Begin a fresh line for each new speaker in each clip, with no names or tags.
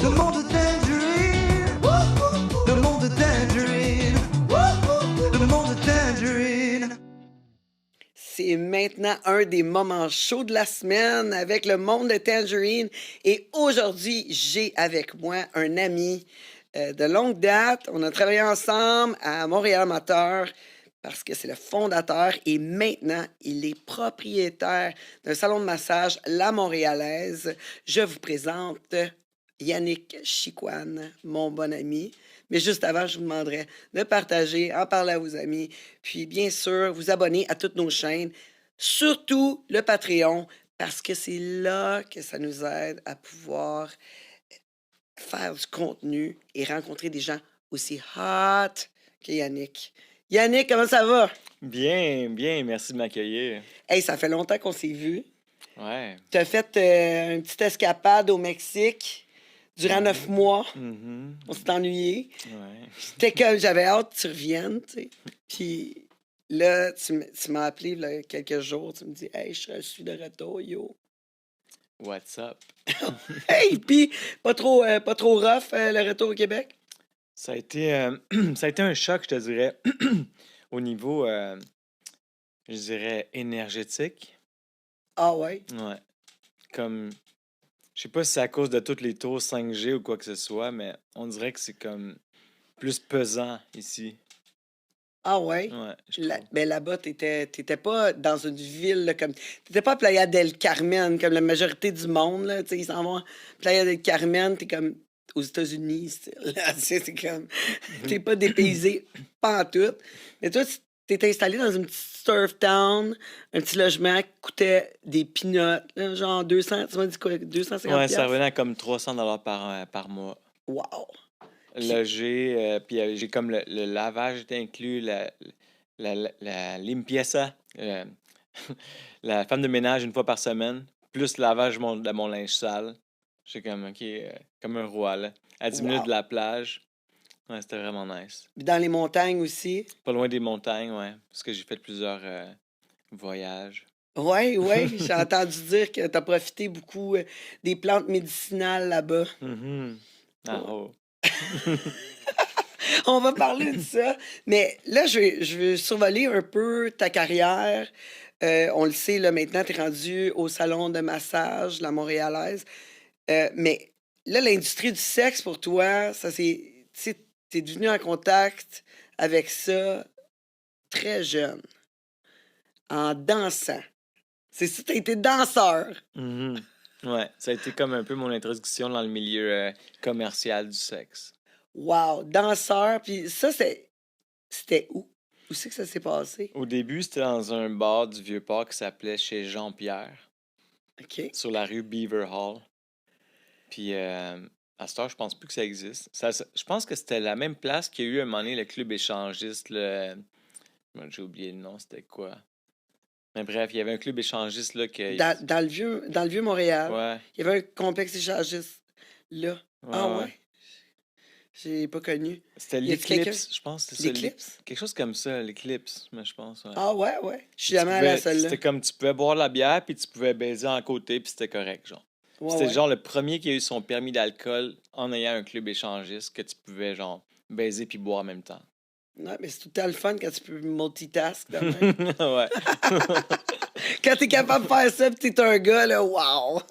Le monde de Tangerine. Le monde de Tangerine. Le monde de Tangerine.
C'est maintenant un des moments chauds de la semaine avec le monde de Tangerine. Et aujourd'hui, j'ai avec moi un ami de longue date. On a travaillé ensemble à Montréal Amateur parce que c'est le fondateur et maintenant, il est propriétaire d'un salon de massage La Montréalaise. Je vous présente Yannick Chicoine, mon bon ami. Mais juste avant, je vous demanderai de partager, en parler à vos amis, puis bien sûr, vous abonner à toutes nos chaînes, surtout le Patreon, parce que c'est là que ça nous aide à pouvoir faire du contenu et rencontrer des gens aussi hot que Yannick. Yannick, comment ça va?
Bien, bien, merci de m'accueillir.
Hey, ça fait longtemps qu'on s'est vu.
Ouais.
Tu as fait une petite escapade au Mexique durant 9 mois.
Mhm.
On s'est ennuyé.
Ouais.
C'était comme j'avais hâte que tu reviennes, tu sais. Puis là, tu m'as appelé il y a quelques jours. Tu me dis, hey, je suis de retour, yo.
What's up?
Hey, puis pas trop rough, le retour au Québec?
Ça a été, ça a été un choc, je te dirais, au niveau, je dirais, énergétique.
Ah ouais?
Ouais. Comme, je sais pas si c'est à cause de tous les tours 5G ou quoi que ce soit, mais on dirait que c'est comme plus pesant ici.
Ah ouais?
Ouais, je
Là,
trouve.
ben là-bas, t'étais pas dans une ville là, comme. T'étais pas à Playa del Carmen, comme la majorité du monde, là. Tu sais, ils s'en vont à Playa del Carmen, t'es comme aux États-Unis, style, là. Tu sais, c'est comme. T'es pas dépaysé, pas en tout. Mais toi, t'étais installé dans une petite surf town, un petit logement qui coûtait des peanuts, là, genre 200, tu m'as dit quoi, 250
Ouais, ça
piastres?
revenait à comme 300 $ par mois.
Wow! Puis,
Loger, puis j'ai comme le lavage est inclus, la limpieza, la femme de ménage une fois par semaine, plus le lavage de mon linge sale. J'ai comme, OK, comme un roi, là. À 10 minutes
wow!
de la plage. Ouais, c'était vraiment nice.
Puis dans les montagnes aussi.
Pas loin des montagnes, ouais, parce que j'ai fait plusieurs voyages.
Ouais, ouais, j'ai entendu dire que t'as profité beaucoup des plantes médicinales là-bas.
Mhm. Ah,
Ouais.
oh.
On va parler de ça. Mais là, je vais survoler un peu ta carrière. On le sait, là, maintenant, tu es rendu au salon de massage, la Montréalaise. Mais là, l'industrie du sexe, pour toi, ça c'est. Tu sais, t'es devenu en contact avec ça très jeune, en dansant. C'est ça, t'as été danseur.
Mhm. Ouais, ça a été comme un peu mon introduction dans le milieu commercial du sexe.
Wow, danseur. Puis ça, c'était où? Où c'est que ça s'est passé?
Au début, c'était dans un bar du Vieux-Port qui s'appelait chez Jean-Pierre,
OK.
sur la rue Beaver Hall. Puis à cette heure, je pense plus que ça existe. Je pense que c'était la même place qu'il y a eu un moment donné le club échangiste. J'ai oublié le nom, c'était quoi? Mais bref, il y avait un club échangiste là que.
Dans le vieux Montréal,
Ouais,
il y avait un complexe échangiste là.
ouais,
Ah
ouais.
ouais? J'ai pas connu.
C'était
Y a-t-il quelqu'un?
l'Eclipse, je pense que c'était ça.
L'Éclipse?
Quelque chose comme ça, l'Eclipse, mais je pense, ouais.
Ah ouais, ouais. Je suis
Tu
jamais allé à
pouvais,
celle-là.
c'était comme tu pouvais boire la bière puis tu pouvais baiser en côté puis c'était correct, genre.
Ouais,
C'était
ouais.
genre le premier qui a eu son permis d'alcool en ayant un club échangiste que tu pouvais genre baiser puis boire en même temps.
Ouais, mais c'est tout le temps le fun quand tu peux multitask de même.
Ouais.
Quand t'es capable de faire ça pis t'es un gars, là, wow!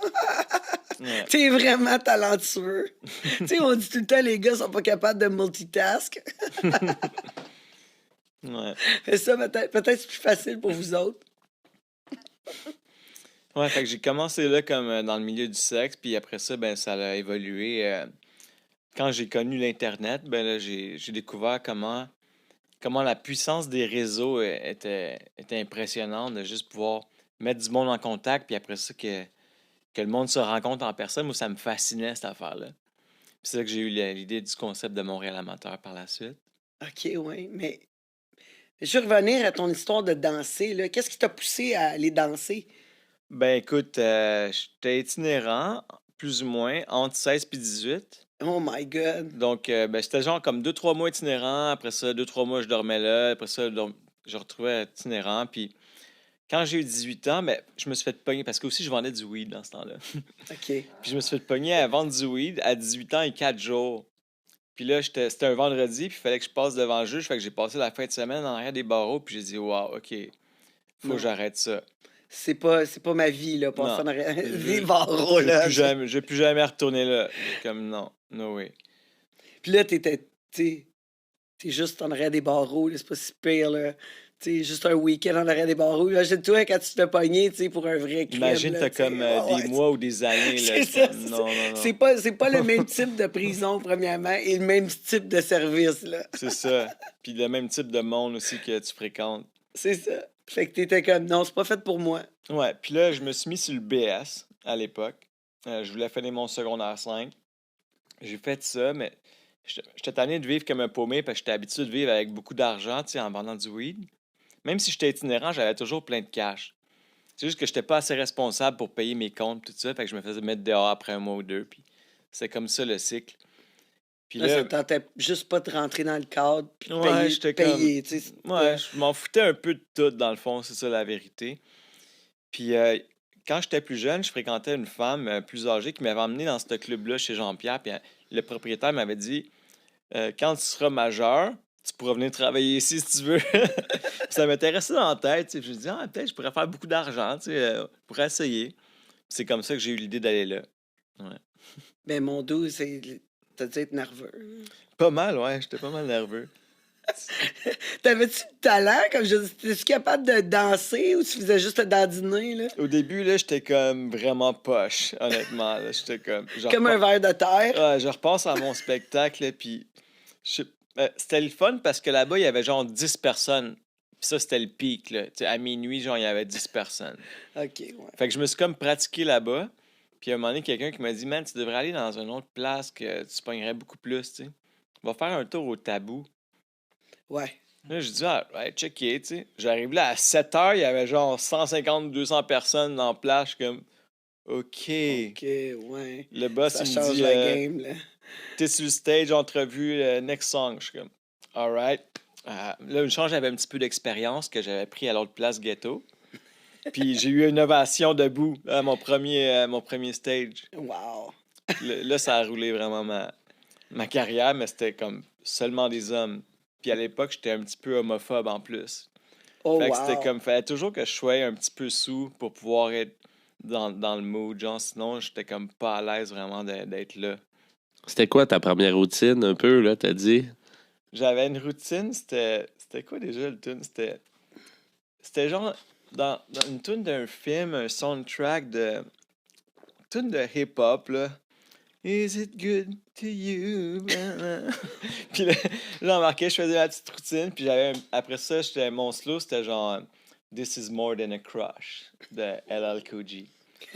Ouais.
T'es vraiment talentueux. Tu sais, on dit tout le temps, les gars sont pas capables de multitask.
Ouais.
Mais ça, peut-être c'est plus facile pour vous autres.
Ouais, fait que j'ai commencé là comme dans le milieu du sexe puis après ça ben ça a évolué quand j'ai connu l'internet, ben là j'ai découvert comment la puissance des réseaux était impressionnante de juste pouvoir mettre du monde en contact puis après ça que le monde se rencontre en personne. Moi, ça me fascinait, cette affaire-là. Puis c'est là que j'ai eu l'idée du concept de Montréal Amateur par la suite.
OK, ouais, mais je veux revenir à ton histoire de danser, là. Qu'est-ce qui t'a poussé à aller danser?
Ben écoute, j'étais itinérant, plus ou moins, entre 16 et 18.
Oh my God!
Donc, ben, j'étais genre comme 2-3 mois itinérant. Après ça, 2-3 mois, je dormais là. Après ça, je retrouvais itinérant. Puis quand j'ai eu 18 ans, ben, je me suis fait pogner parce que aussi je vendais du weed dans ce temps-là.
OK.
Puis je me suis fait pogner à vendre du weed à 18 ans et 4 jours. Puis là, c'était un vendredi, puis il fallait que je passe devant le juge. Fait que j'ai passé la fin de semaine en arrière des barreaux, puis j'ai dit, wow, OK, faut que
Non.
j'arrête ça.
C'est pas ma vie, là, passer
Non.
en arrière
Je-
des barreaux,
Je
là.
ne vais plus jamais retourner là. Comme non, no way.
Puis là, t'es juste en arrière des barreaux, là, c'est pas si pire, là. T'sais, juste un week-end en arrière des barreaux. Imagine-toi quand tu te fais pogner, pour un vrai crime,
Imagine,
là,
t'as
t'sais.
comme
Ouais,
des
ouais,
mois ou des années. Là,
c'est ça,
comme,
c'est
non,
ça.
non, non.
C'est pas le même type de prison, premièrement, et le même type de service, là.
C'est ça. Puis le même type de monde aussi que tu fréquentes.
C'est ça. Fait que t'étais comme, non, c'est pas fait pour moi.
Ouais, puis là, je me suis mis sur le BS à l'époque. Je voulais finir mon secondaire 5. J'ai fait ça, mais j'étais tanné de vivre comme un paumé parce que j'étais habitué de vivre avec beaucoup d'argent, tu sais, en vendant du weed. Même si j'étais itinérant, j'avais toujours plein de cash. C'est juste que j'étais pas assez responsable pour payer mes comptes, tout ça. Fait que je me faisais mettre dehors après un mois ou deux. Puis c'est comme ça le cycle. Puis
Là,
là,
ça te tentait juste pas de rentrer dans le cadre puis de
ouais, j'étais
payer,
comme.
tu sais.
Ouais, je m'en foutais un peu de tout, dans le fond, c'est ça la vérité. Puis quand j'étais plus jeune, je fréquentais une femme plus âgée qui m'avait emmené dans ce club-là chez Jean-Pierre. Puis le propriétaire m'avait dit quand tu seras majeur, tu pourras venir travailler ici si tu veux. Puis ça m'intéressait dans la tête. Tu sais. Je me suis dit, ah, peut-être je pourrais faire beaucoup d'argent, tu sais, pour essayer. Puis c'est comme ça que j'ai eu l'idée d'aller là. Ouais.
Ben, mon dos, t'as dû être nerveux.
Pas mal, ouais, j'étais pas mal nerveux.
T'avais-tu du talent? Comme je dis, étais-tu capable de danser ou tu faisais juste te dandiner, là?
Au début, là, j'étais comme vraiment poche, honnêtement. Là. J'étais comme.
Comme un verre de terre.
Ouais, je repense à mon spectacle, là, puis c'était le fun parce que là-bas, il y avait genre 10 personnes. Puis ça, c'était le pic, là. Tu sais, à minuit, genre, il y avait 10 personnes.
OK, ouais.
Fait que je me suis comme pratiqué là-bas. Puis à un moment donné, quelqu'un qui m'a dit, man, tu devrais aller dans une autre place que tu pognerais beaucoup plus, tu sais. Va faire un tour au Tabou.
Ouais.
Là, je dis, ah, ouais, checker, tu sais. J'arrive là à 7 heures, il y avait genre 150, 200 personnes en place. Je suis comme, OK.
OK, ouais.
Le boss,
Ça
il me
change
dit,
la game, là.
t'es sur le stage, entrevue, next song. Je suis comme, all right. Là, une chance, j'avais un petit peu d'expérience que j'avais pris à l'autre place ghetto. Puis j'ai eu une ovation debout à mon premier stage.
Wow.
Là, ça a roulé vraiment ma carrière, mais c'était comme seulement des hommes. Puis à l'époque, j'étais un petit peu homophobe en plus.
Oh,
Fait que
wow.
c'était comme, fallait toujours que je sois un petit peu sous pour pouvoir être dans le mood. Genre, sinon, j'étais comme pas à l'aise vraiment d'être là.
C'était quoi ta première routine, un peu, là, t'as dit?
J'avais une routine, c'était quoi déjà le tune? C'était genre dans une tune d'un film, un soundtrack de tune de hip-hop, là. Is it good to you? Puis là, j'ai remarqué, je faisais la petite routine, puis après ça, mon slow, c'était genre This is more than a crush de LL Cool J.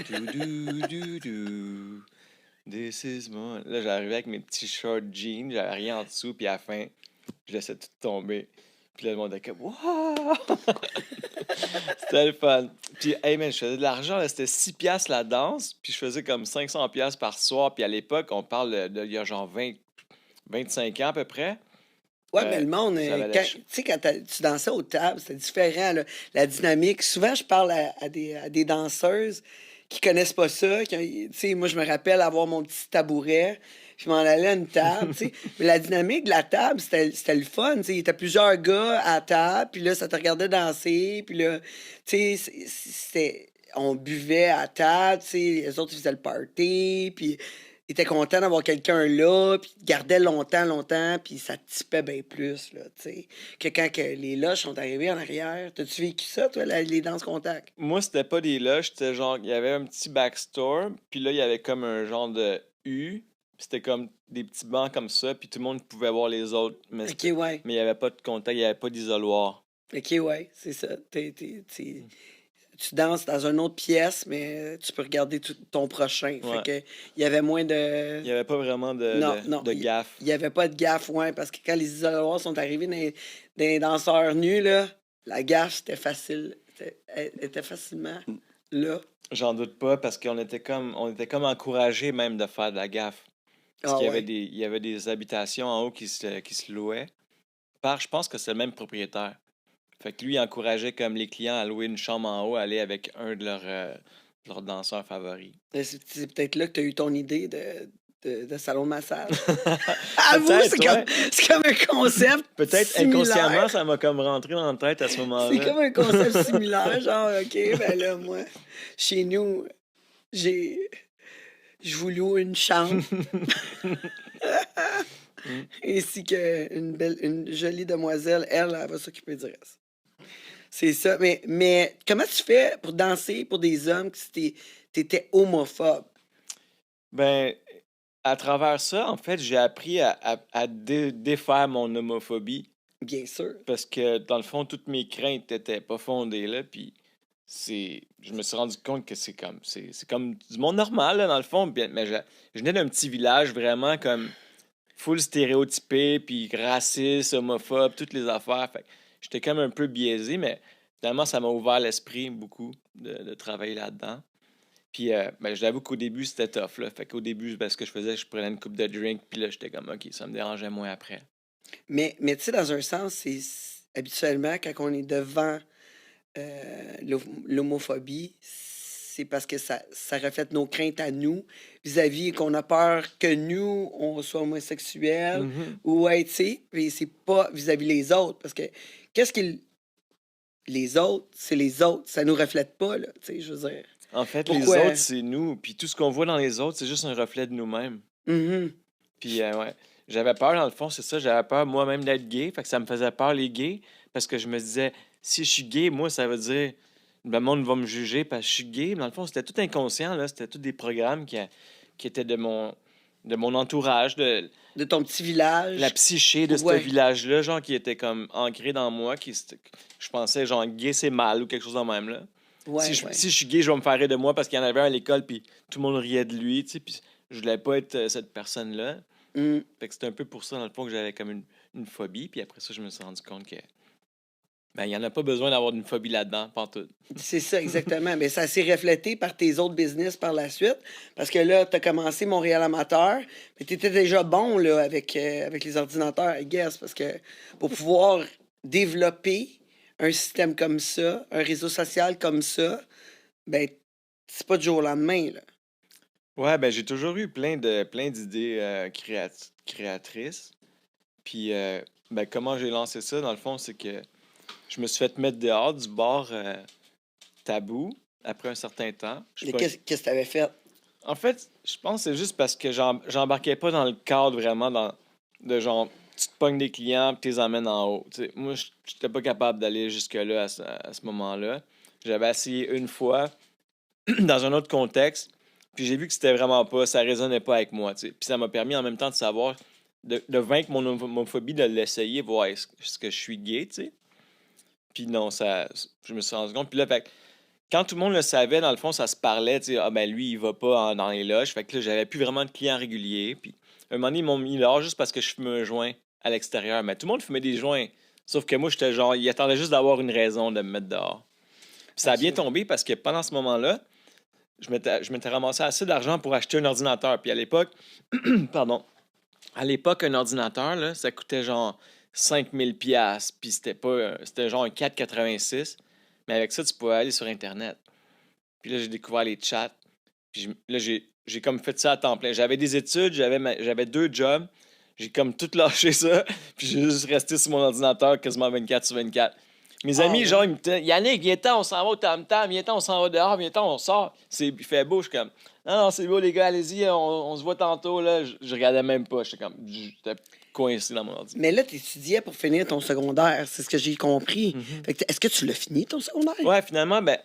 Du. This is more. Là, j'arrivais avec mes petits short jeans, j'avais rien en dessous, puis à la fin, je laissais tout tomber. Puis là, le monde était comme wow! C'était le fun. Puis, hey man, je faisais de l'argent, là, c'était 6 piastres la danse, puis je faisais comme 500 piastres par soir. Puis à l'époque, on parle il y a genre 25 ans à peu près.
Ouais, mais le monde,
ça valait
tu sais, quand tu dansais aux tables, c'était différent, là, la dynamique. Souvent, je parle à des danseuses qui connaissent pas ça. Tu sais, moi, je me rappelle avoir mon petit tabouret, je m'en allais à une table, tu sais. Mais la dynamique de la table, c'était le fun, tu sais. Il y était plusieurs gars à la table, puis là, ça te regardait danser, puis là, tu sais, on buvait à table, tu sais, les autres, ils faisaient le party, puis ils étaient contents d'avoir quelqu'un là, puis ils gardaient longtemps, puis ça tipait bien plus, là, tu sais, que quand que les loges sont arrivés en arrière. T'as-tu vécu ça, toi, les danses contact?
Moi, c'était pas des loges, c'était genre, il y avait un petit backstore, puis là, il y avait comme un genre de U, puis c'était comme des petits bancs comme ça, puis tout le monde pouvait voir les autres, mais
OK, ouais.
il n'y avait pas de contact, il n'y avait pas d'isoloir.
OK, ouais, c'est ça. Tu danses dans une autre pièce, mais tu peux regarder ton prochain.
Ouais.
Fait que il y avait moins de...
Il n'y avait pas vraiment
Non,
de gaffe.
Il n'y avait pas de gaffe, ouais, parce que quand les isoloirs sont arrivés dans les danseurs nus, là, la gaffe, c'était facile. Elle était facilement là.
J'en doute pas, parce qu'on était comme encouragés même de faire de la gaffe. Parce
Ah
qu'il y
ouais.
avait il y avait des habitations en haut qui se louaient. Je pense que c'est le même propriétaire. Fait que lui, il encourageait comme les clients à louer une chambre en haut, à aller avec un de leurs danseurs favoris.
C'est peut-être là que tu as eu ton idée de salon de massage. Avoue,
Peut-être,
c'est comme un concept
Peut-être
similaire.
inconsciemment, ça m'a comme rentré dans la tête à ce
C'est
moment-là.
comme un concept similaire, genre, OK, ben là, moi, chez nous, je vous loue une chambre, ainsi une jolie demoiselle, elle va s'occuper du reste. C'est ça. Mais comment tu fais pour danser pour des hommes si t'étais homophobe?
Ben, à travers ça, en fait, j'ai appris à défaire mon homophobie
Bien sûr.
parce que, dans le fond, toutes mes craintes n'étaient pas fondées, là, puis je me suis rendu compte que c'est comme du monde normal, là, dans le fond, mais je venais d'un petit village vraiment comme full stéréotypé, puis raciste, homophobe, toutes les affaires, fait que j'étais comme un peu biaisé, mais finalement, ça m'a ouvert l'esprit beaucoup de travailler là-dedans. Puis, ben, je l'avoue qu'au début, c'était tough, là. Fait qu'au début, ce que je faisais, je prenais une coupe de drink, puis là, j'étais comme, OK, ça me dérangeait moins après.
Mais tu sais, dans un sens, habituellement, quand on est devant l'homophobie, c'est parce que ça reflète nos craintes à nous vis-à-vis qu'on a peur que nous, on soit homosexuels
Mhm.
ou, ouais, tu sais, mais c'est pas vis-à-vis les autres. Parce que qu'est-ce qu'ils. Les autres, c'est les autres. Ça nous reflète pas, là, tu sais, je veux dire.
En fait,
Pourquoi?
les autres, c'est nous. Puis tout ce qu'on voit dans les autres, c'est juste un reflet de nous-mêmes.
Mhm.
Puis, ouais, j'avais peur, dans le fond, c'est ça. J'avais peur moi-même d'être gay. Fait que ça me faisait peur, les gays. Parce que je me disais, si je suis gay, moi, ça veut dire le monde va me juger parce que je suis gay. Dans le fond, c'était tout inconscient, là. C'était tous des programmes qui étaient de mon entourage, de
De ton petit village.
la psyché de
Ouais.
ce village-là, genre, qui était comme ancré dans moi. Je pensais, genre, gay, c'est mal ou quelque chose de même, là.
Ouais,
Si je,
ouais.
si je suis gay, je vais me faire rire de moi parce qu'il y en avait un à l'école, puis tout le monde riait de lui, tu sais, puis je voulais pas être cette personne-là.
Mm.
Fait que c'était un peu pour ça, dans le fond, que j'avais comme une phobie, puis après ça, je me suis rendu compte que, ben, il y en a pas besoin d'avoir une phobie là-dedans, pantoute.
C'est ça, exactement. Mais ça s'est reflété par tes autres business par la suite. Parce que là, tu as commencé Montréal Amateur, mais tu étais déjà bon là, avec les ordinateurs, I guess. Parce que pour pouvoir développer un système comme ça, un réseau social comme ça, ben, c'est pas du jour au lendemain, là.
Ouais, ben, j'ai toujours eu plein d'idées créatrices. Puis, ben, comment j'ai lancé ça, dans le fond, c'est que je me suis fait mettre dehors du bar Tabou après un certain temps. Je sais
Mais
pas-
qu'est-ce que tu avais fait?
En fait, je pense que c'est juste parce que j'embarquais pas dans le cadre vraiment de genre, tu te pognes des clients et tu les emmènes en haut. Tu sais, moi, j'étais pas capable d'aller jusque-là à ce moment-là. J'avais essayé une fois dans un autre contexte, puis j'ai vu que c'était vraiment pas, ça résonnait pas avec moi. Tu sais. Puis ça m'a permis en même temps de savoir, de vaincre mon homophobie, de l'essayer, voir est-ce que je suis gay, tu sais. Puis non, je me suis rendu compte. Puis là, fait que quand tout le monde le savait, dans le fond, ça se parlait, tu sais, ah ben lui, il va pas dans les loges. Fait que là, j'avais plus vraiment de clients réguliers. Puis un moment donné, ils m'ont mis là juste parce que je fumais un joint à l'extérieur. Mais tout le monde fumait des joints. Sauf que moi, j'étais genre, il attendait juste d'avoir une raison de me mettre dehors. Puis ça a bien tombé parce que pendant ce moment-là, je m'étais ramassé assez d'argent pour acheter un ordinateur. Puis à l'époque, pardon, à l'époque, un ordinateur, là, ça coûtait genre 5000 $. Puis c'était genre un 4,86. Mais avec ça, tu pouvais aller sur Internet. Puis là, j'ai découvert les chats. Puis là, j'ai comme fait ça à temps plein. J'avais des études, j'avais 2 jobs. J'ai comme tout lâché ça. Puis j'ai juste resté sur mon ordinateur quasiment 24 sur 24. Mes
Ah,
amis,
ouais.
genre, ils me disaient, Yannick, viens-ten, on s'en va au tam-tam, viens-ten, on s'en va dehors, viens-ten, on sort. Il fait beau, je suis comme, non, c'est beau, les gars, allez-y, on se voit tantôt, là. Je regardais même pas, j'étais coincé dans mon ordi.
Mais là, tu étudiais pour finir ton secondaire, c'est ce que j'ai compris. Fait que est-ce que tu l'as fini, ton secondaire?
Ouais, finalement, ben,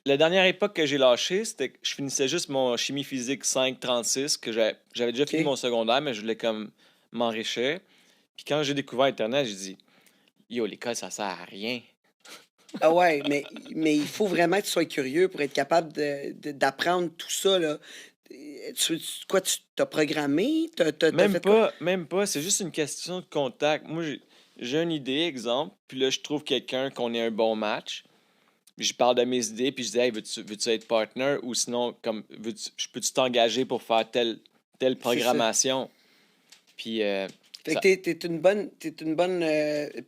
la dernière époque que j'ai lâché, c'était que je finissais juste mon chimie physique 5,36, que j'avais déjà fini
Ok.
mon secondaire, mais je voulais comme m'enrichir. Puis quand j'ai découvert Internet, j'ai dit, yo, l'école, ça sert à rien.
Ah ouais, mais il faut vraiment que tu sois curieux pour être capable d'apprendre tout ça, là. Quoi, tu t'as programmé? T'as fait quoi?
Même pas, c'est juste une question de contact. Moi, j'ai une idée, exemple, puis là, je trouve quelqu'un qu'on ait un bon match. Puis je parle de mes idées, puis je dis, hey, veux-tu être partner? Ou sinon, comme, peux-tu t'engager pour faire telle
C'est ça.
programmation? Puis
Fait
Ça-
que t'es une bonne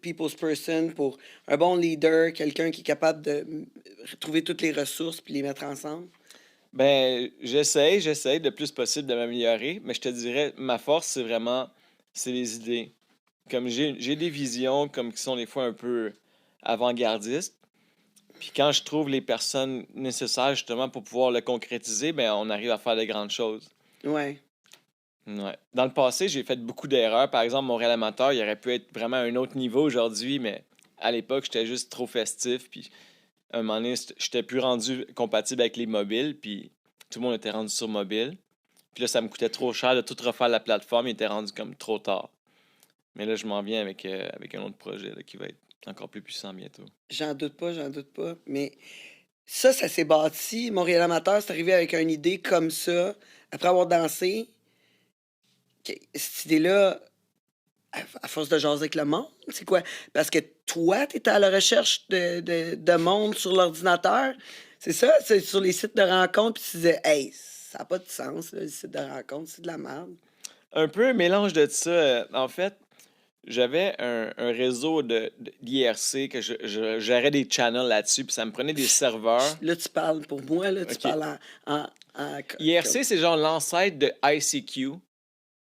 people's person pour un bon leader, quelqu'un qui est capable de trouver toutes les ressources puis les mettre ensemble.
Ben, j'essaie le plus possible de m'améliorer, mais je te dirais, ma force, c'est les idées. Comme j'ai des visions, comme qui sont des fois un peu avant-gardistes. Puis quand je trouve les personnes nécessaires justement pour pouvoir le concrétiser, ben on arrive à faire de grandes choses.
Ouais.
Ouais. Dans le passé, j'ai fait beaucoup d'erreurs. Par exemple, Montréal Amateur, il aurait pu être vraiment à un autre niveau aujourd'hui, mais à l'époque, j'étais juste trop festif. Puis à un moment donné, j'étais plus rendu compatible avec les mobiles, puis tout le monde était rendu sur mobile. Puis là, ça me coûtait trop cher de tout refaire la plateforme, il était rendu comme trop tard. Mais là, je m'en viens avec un autre projet là, qui va être encore plus puissant bientôt.
J'en doute pas, j'en doute pas. Mais ça s'est bâti. Montréal Amateur, c'est arrivé avec une idée comme ça, après avoir dansé. Cette idée-là, à force de jaser avec le monde, c'est quoi? Parce que toi, tu étais à la recherche de monde sur l'ordinateur. C'est ça? C'est sur les sites de rencontres, puis tu disais, hey, ça n'a pas de sens, là, les sites de rencontres, c'est de la merde.
Un peu un mélange de ça. En fait, j'avais un réseau d'IRC que je gérais des channels là-dessus, puis ça me prenait des serveurs.
Là, tu parles pour moi, là, tu
Ok.
parles
IRC, c'est genre l'ancêtre de ICQ,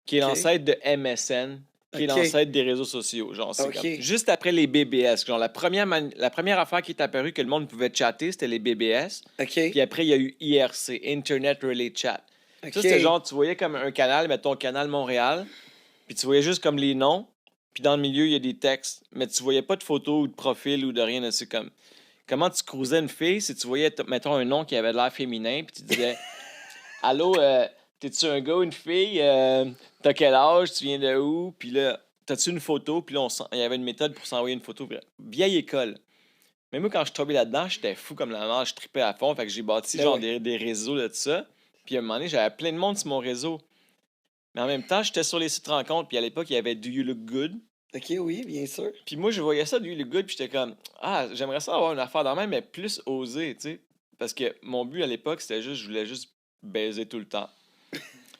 qui est
Ok.
l'ancêtre de MSN, qui est
Ok.
l'ancêtre des réseaux sociaux. Genre, c'est
Ok.
comme juste après les BBS. Genre, la première affaire qui est apparue que le monde pouvait chatter, c'était les BBS.
OK.
Puis après, il y a eu IRC, Internet Relay Chat.
OK.
Ça, c'était genre, tu voyais comme un canal, mettons Canal Montréal, puis tu voyais juste comme les noms, puis dans le milieu, il y a des textes, mais tu voyais pas de photos ou de profil ou de rien. C'est comme, comment tu cruisais une fille si tu voyais, mettons, un nom qui avait de l'air féminin, puis tu disais, allô, t'es-tu un gars ou une fille? T'as quel âge? Tu viens de où? Puis là, t'as-tu une photo? Puis là, il y avait une méthode pour s'envoyer une photo. Vieille école. Mais moi, quand je suis tombé là-dedans, j'étais fou comme la mort, je tripais à fond. Fait que j'ai bâti
Ben
genre
ouais.
des réseaux de ça. Puis à un moment donné, j'avais plein de monde sur mon réseau. Mais en même temps, j'étais sur les sites rencontres. Puis à l'époque, il y avait Do You Look Good.
OK, oui, bien sûr.
Puis moi, je voyais ça, Do You Look Good. Puis j'étais comme, ah, j'aimerais ça avoir une affaire dans la main, mais plus osée, tu sais. Parce que mon but à l'époque, c'était juste, je voulais juste baiser tout le temps.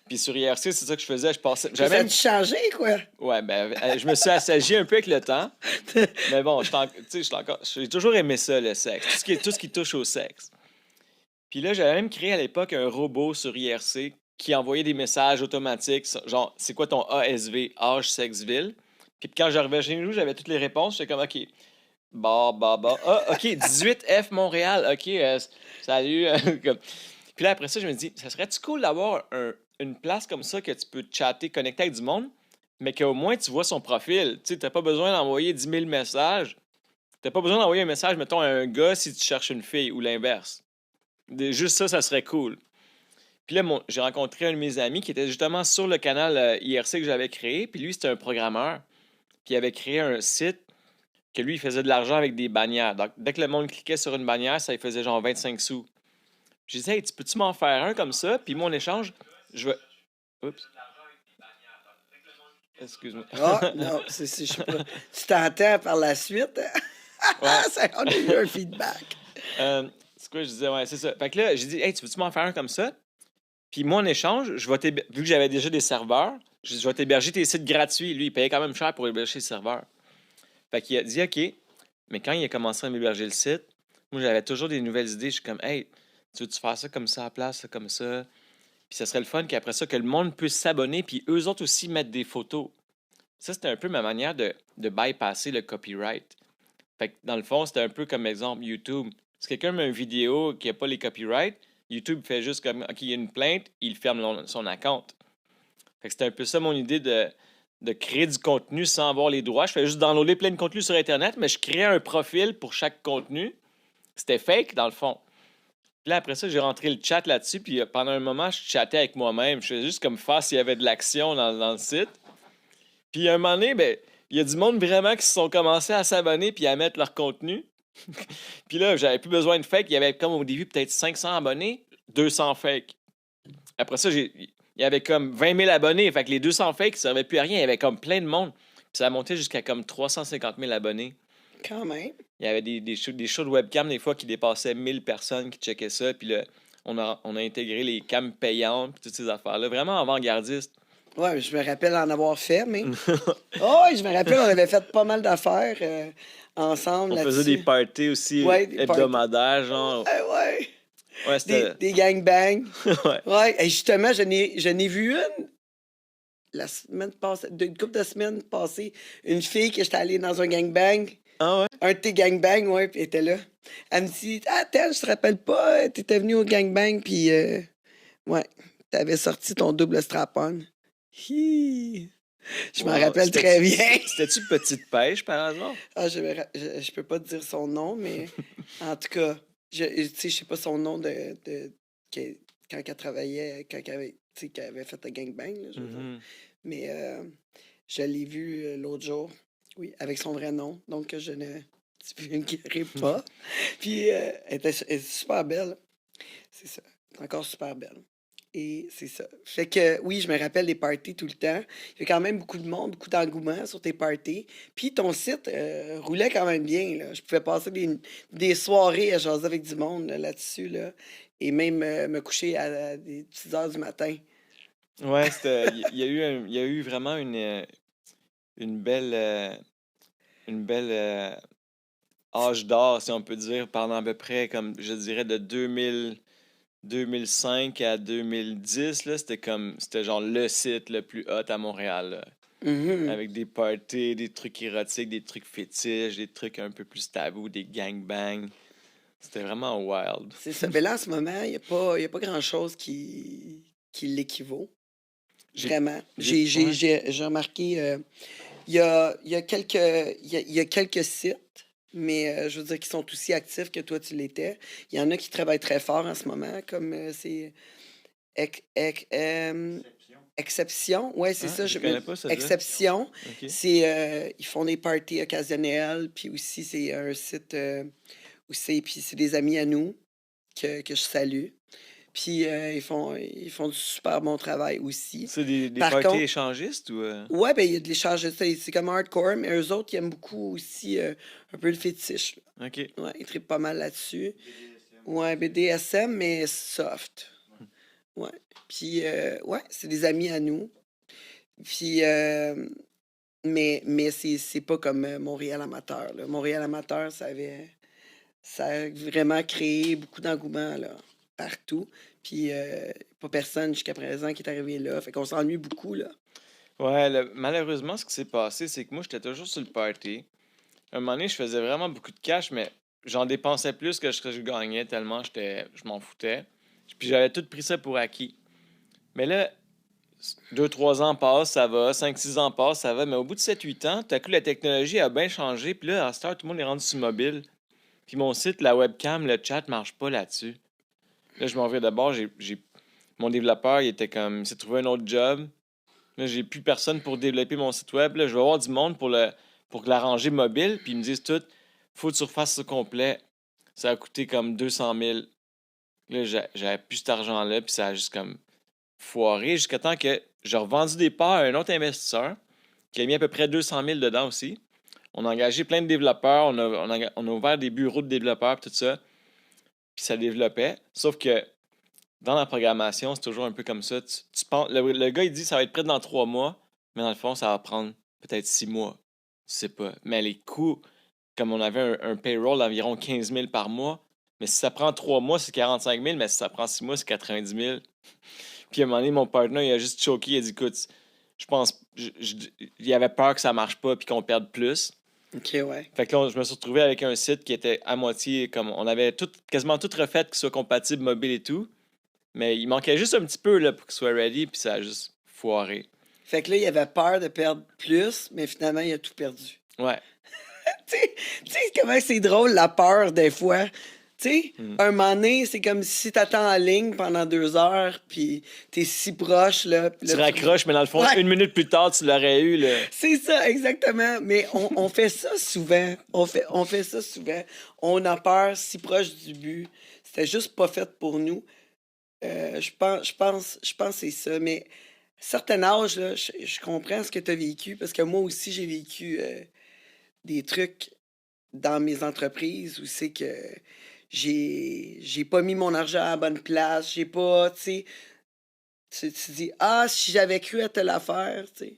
Puis sur IRC, c'est ça que je faisais. Je passais.
Ça
J'avais
a
même.
changé, quoi?
Ouais, ben, je me suis assagi un peu avec le temps. Mais bon, j'ai toujours aimé ça, le sexe. Tout ce qui touche au sexe. Puis là, j'avais même créé à l'époque un robot sur IRC qui envoyait des messages automatiques, genre, c'est quoi ton ASV, âge, sexe, ville. Puis quand j'arrivais chez nous, j'avais toutes les réponses. J'étais comme, OK, bah. Ah, OK, 18F Montréal. OK, salut. Comme- Puis là, après ça, je me dis, ça serait-tu cool d'avoir une place comme ça que tu peux chatter, connecter avec du monde, mais qu'au moins tu vois son profil. Tu sais, t'as pas besoin d'envoyer 10 000 messages. T'as pas besoin d'envoyer un message, mettons, à un gars si tu cherches une fille ou l'inverse. Juste ça serait cool. Puis là, j'ai rencontré un de mes amis qui était justement sur le canal IRC que j'avais créé. Puis lui, c'était un programmeur. Puis il avait créé un site que lui, il faisait de l'argent avec des bannières. Donc, dès que le monde cliquait sur une bannière, ça lui faisait genre 25 sous. J'ai dit, hey, peux-tu m'en faire un comme ça? Puis moi, en échange, je vais. Oups. Excuse-moi.
Ah, non, je sais pas. Tu t'entends par la suite?
Ouais.
On a eu un feedback.
C'est quoi, je disais, ouais, c'est ça. Fait que là, j'ai dit, hey, tu veux-tu m'en faire un comme ça? Puis moi, en échange, vu que j'avais déjà des serveurs, je vais t'héberger tes sites gratuits. Lui, il payait quand même cher pour héberger les serveurs. Fait qu'il a dit, OK. Mais quand il a commencé à m'héberger le site, moi, j'avais toujours des nouvelles idées. Je suis comme, hey, tu veux-tu faire ça comme ça à la place, ça comme ça? Puis ça serait le fun qu'après ça, que le monde puisse s'abonner, puis eux autres aussi mettre des photos. Ça, c'était un peu ma manière de bypasser le copyright. Fait que dans le fond, c'était un peu comme exemple YouTube. Si quelqu'un met une vidéo qui n'a pas les copyrights, YouTube fait juste comme, OK, il y a une plainte, il ferme son account. Fait que c'était un peu ça mon idée de créer du contenu sans avoir les droits. Je fais juste downloader plein de contenu sur Internet, mais je créais un profil pour chaque contenu. C'était fake, dans le fond. Puis là, après ça, j'ai rentré le chat là-dessus, puis pendant un moment, je chattais avec moi-même. Je faisais juste comme faire s'il y avait de l'action dans le site. Puis à un moment donné, ben, il y a du monde vraiment qui se sont commencés à s'abonner puis à mettre leur contenu. Puis là, j'avais plus besoin de fake. Il y avait comme au début peut-être 500 abonnés, 200 fake. Après ça, il y avait comme 20 000 abonnés. Fait que les 200 fakes ne servaient plus à rien. Il y avait comme plein de monde. Puis ça a monté jusqu'à comme 350 000 abonnés.
Quand même.
Il y avait des shows de webcam des fois qui dépassaient 1000 personnes qui checkaient ça. Puis là, on a intégré les cams payantes puis toutes ces affaires-là. Vraiment avant-gardiste.
Ouais, je me rappelle en avoir fait, mais. Oh, oui, je me rappelle, on avait fait pas mal d'affaires ensemble
On
là-dessus.
faisait des parties aussi
Ouais, des parties.
hebdomadaires, genre.
Ouais.
Ouais, c'était.
Des gangbangs.
Ouais.
Ouais, et justement, je n'ai vu une la semaine passée, une couple de semaines passées, une fille que j'étais allé dans un gangbang.
Ah ouais?
Un de tes gangbangs, ouais, puis elle était là. Elle me dit, ah, tel, je te rappelle pas, t'étais venu au gangbang, puis ouais, t'avais sorti ton double strap-on. Hi. Je m'en
Wow.
rappelle très bien.
C'était-tu Petite Pêche par hasard?
Ah, je peux pas te dire son nom, mais en tout cas, tu sais, je sais pas son nom que- quand elle travaillait, quand elle avait, tu sais, qu'elle avait fait le gangbang, là, je veux dire.
Mhm.
Mais je l'ai vu l'autre jour, oui, avec son vrai nom, donc je ne divulguerai pas. Puis elle est super belle. C'est ça. Elle est encore super belle. Et c'est ça. Fait que oui, je me rappelle des parties tout le temps. Il y a quand même beaucoup de monde, beaucoup d'engouement sur tes parties. Puis ton site roulait quand même bien, là. Je pouvais passer des soirées à jaser avec du monde là-dessus, là. Et même me coucher à des petites heures du matin.
Ouais, c'était. Il y a eu vraiment une belle. Une belle âge d'or, si on peut dire, pendant à peu près, comme je dirais, de 2005 à 2010, là, c'était genre le site le plus hot à Montréal, là.
Mhm.
Avec des parties, des trucs érotiques, des trucs fétiches, des trucs un peu plus tabous, des gangbangs. C'était vraiment wild.
C'est ça. Mais là, en ce moment, il y a pas grand-chose qui l'équivaut.
J'ai,
Vraiment.
ouais.
J'ai remarqué, il y a il y a quelques sites, mais je veux dire qu'ils sont aussi actifs que toi, tu l'étais. Il y en a qui travaillent très fort en ce moment, comme c'est Ec- Ec- euh, Exception. Ouais, c'est
Ah,
ça.
je connais pas ça là.
Exception.
Ok.
C'est, ils font des parties occasionnelles, puis aussi, c'est un site où puis c'est des amis à nous que je salue. Puis ils font du super bon travail aussi.
C'est des
Par
parties
contre,
échangistes ou.
ouais, ben il y a de l'échange, c'est comme hardcore, mais eux autres, ils aiment beaucoup aussi un peu le fétiche.
Ok.
Ouais, ils trippent pas mal là-dessus. Ouais, BDSM, mais soft. Ouais. Puis, ouais, c'est des amis à nous. Puis, mais c'est pas comme Montréal Amateur, là. Montréal Amateur, ça a vraiment créé beaucoup d'engouement, là, partout. Puis, pas personne jusqu'à présent qui est arrivé là. Fait qu'on s'ennuie beaucoup, là.
Ouais, malheureusement, ce qui s'est passé, c'est que moi, j'étais toujours sur le party. Un moment donné, je faisais vraiment beaucoup de cash, mais j'en dépensais plus que je gagnais tellement je m'en foutais. Puis j'avais tout pris ça pour acquis. Mais là, 2 3 ans passent, ça va. 5 6 ans passent, ça va. Mais au bout de 7 8 ans, tout à coup, la technologie a bien changé. Puis là, à cette heure, tout le monde est rendu sur mobile. Puis mon site, la webcam, le chat marche pas là-dessus. Là, je m'en vais d'abord. Mon développeur, il était comme. Il s'est trouvé un autre job. Là, j'ai plus personne pour développer mon site web. Là, je vais avoir du monde pour l'arranger mobile. Puis ils me disent tout, faut que tu refasses ça complet. Ça a coûté comme 200 000. Là, j'avais plus cet argent-là. Puis ça a juste comme foiré jusqu'à temps que j'ai revendu des parts à un autre investisseur qui a mis à peu près 200 000 dedans aussi. On a engagé plein de développeurs. On a ouvert des bureaux de développeurs et tout ça. Puis ça développait. Sauf que dans la programmation, c'est toujours un peu comme ça. Tu penses, le gars, il dit ça va être prêt dans 3 mois, mais dans le fond, ça va prendre peut-être 6 mois. Tu sais pas. Mais les coûts, comme on avait un payroll d'environ 15 000 par mois, mais si ça prend 3 mois, c'est 45 000, mais si ça prend 6 mois, c'est 90 000. Puis à un moment donné, mon partner, il a juste choqué, il a dit écoute, je pense, il avait peur que ça marche pas puis qu'on perde plus.
OK, ouais.
Fait que là, je me suis retrouvé avec un site qui était à moitié comme. On avait quasiment tout refait, qu'il soit compatible mobile et tout. Mais il manquait juste un petit peu là, pour qu'il soit ready, puis ça a juste foiré.
Fait que là, il avait peur de perdre plus, mais finalement, il a tout perdu.
Ouais.
Tu sais comment c'est drôle, la peur, des fois. Tu sais, un moment donné, c'est comme si t'attends en ligne pendant 2 heures, puis t'es si proche, là. Puis
Tu
là,
raccroches, mais dans le fond,
Ouais.
1 minute plus tard, tu l'aurais eu. Là.
C'est ça, exactement. Mais on fait ça souvent. On fait ça souvent. On a peur si proche du but. C'était juste pas fait pour nous. Je pense que c'est ça. Mais à un certain âge, là, je comprends ce que tu as vécu, parce que moi aussi, j'ai vécu des trucs dans mes entreprises où c'est que j'ai pas mis mon argent à la bonne place. J'ai pas, tu sais, Tu dis, ah, si j'avais cru à telle affaire, tu sais,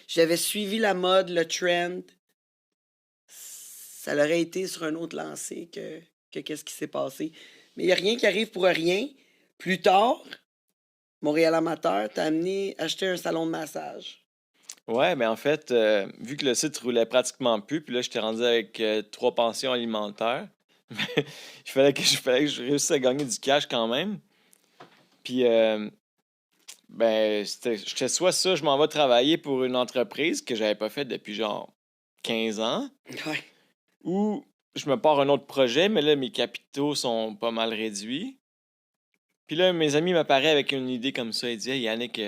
j'avais suivi la mode, le trend, ça aurait été sur un autre lancé que qu'est-ce qui s'est passé. Mais il n'y a rien qui arrive pour rien. Plus tard, Montréal Amateur t'a amené acheter un salon de massage.
Ouais, mais en fait, vu que le site roulait pratiquement plus, puis là, j'étais rendu avec 3 pensions alimentaires, il fallait que je réussisse à gagner du cash quand même. Puis, j'étais soit ça, je m'en vais travailler pour une entreprise que j'avais pas faite depuis genre 15 ans,
Ouais.
ou je me pars un autre projet, mais là, mes capitaux sont pas mal réduits. Puis là, mes amis m'apparaissent avec une idée comme ça. Ils disent, hey, Yannick,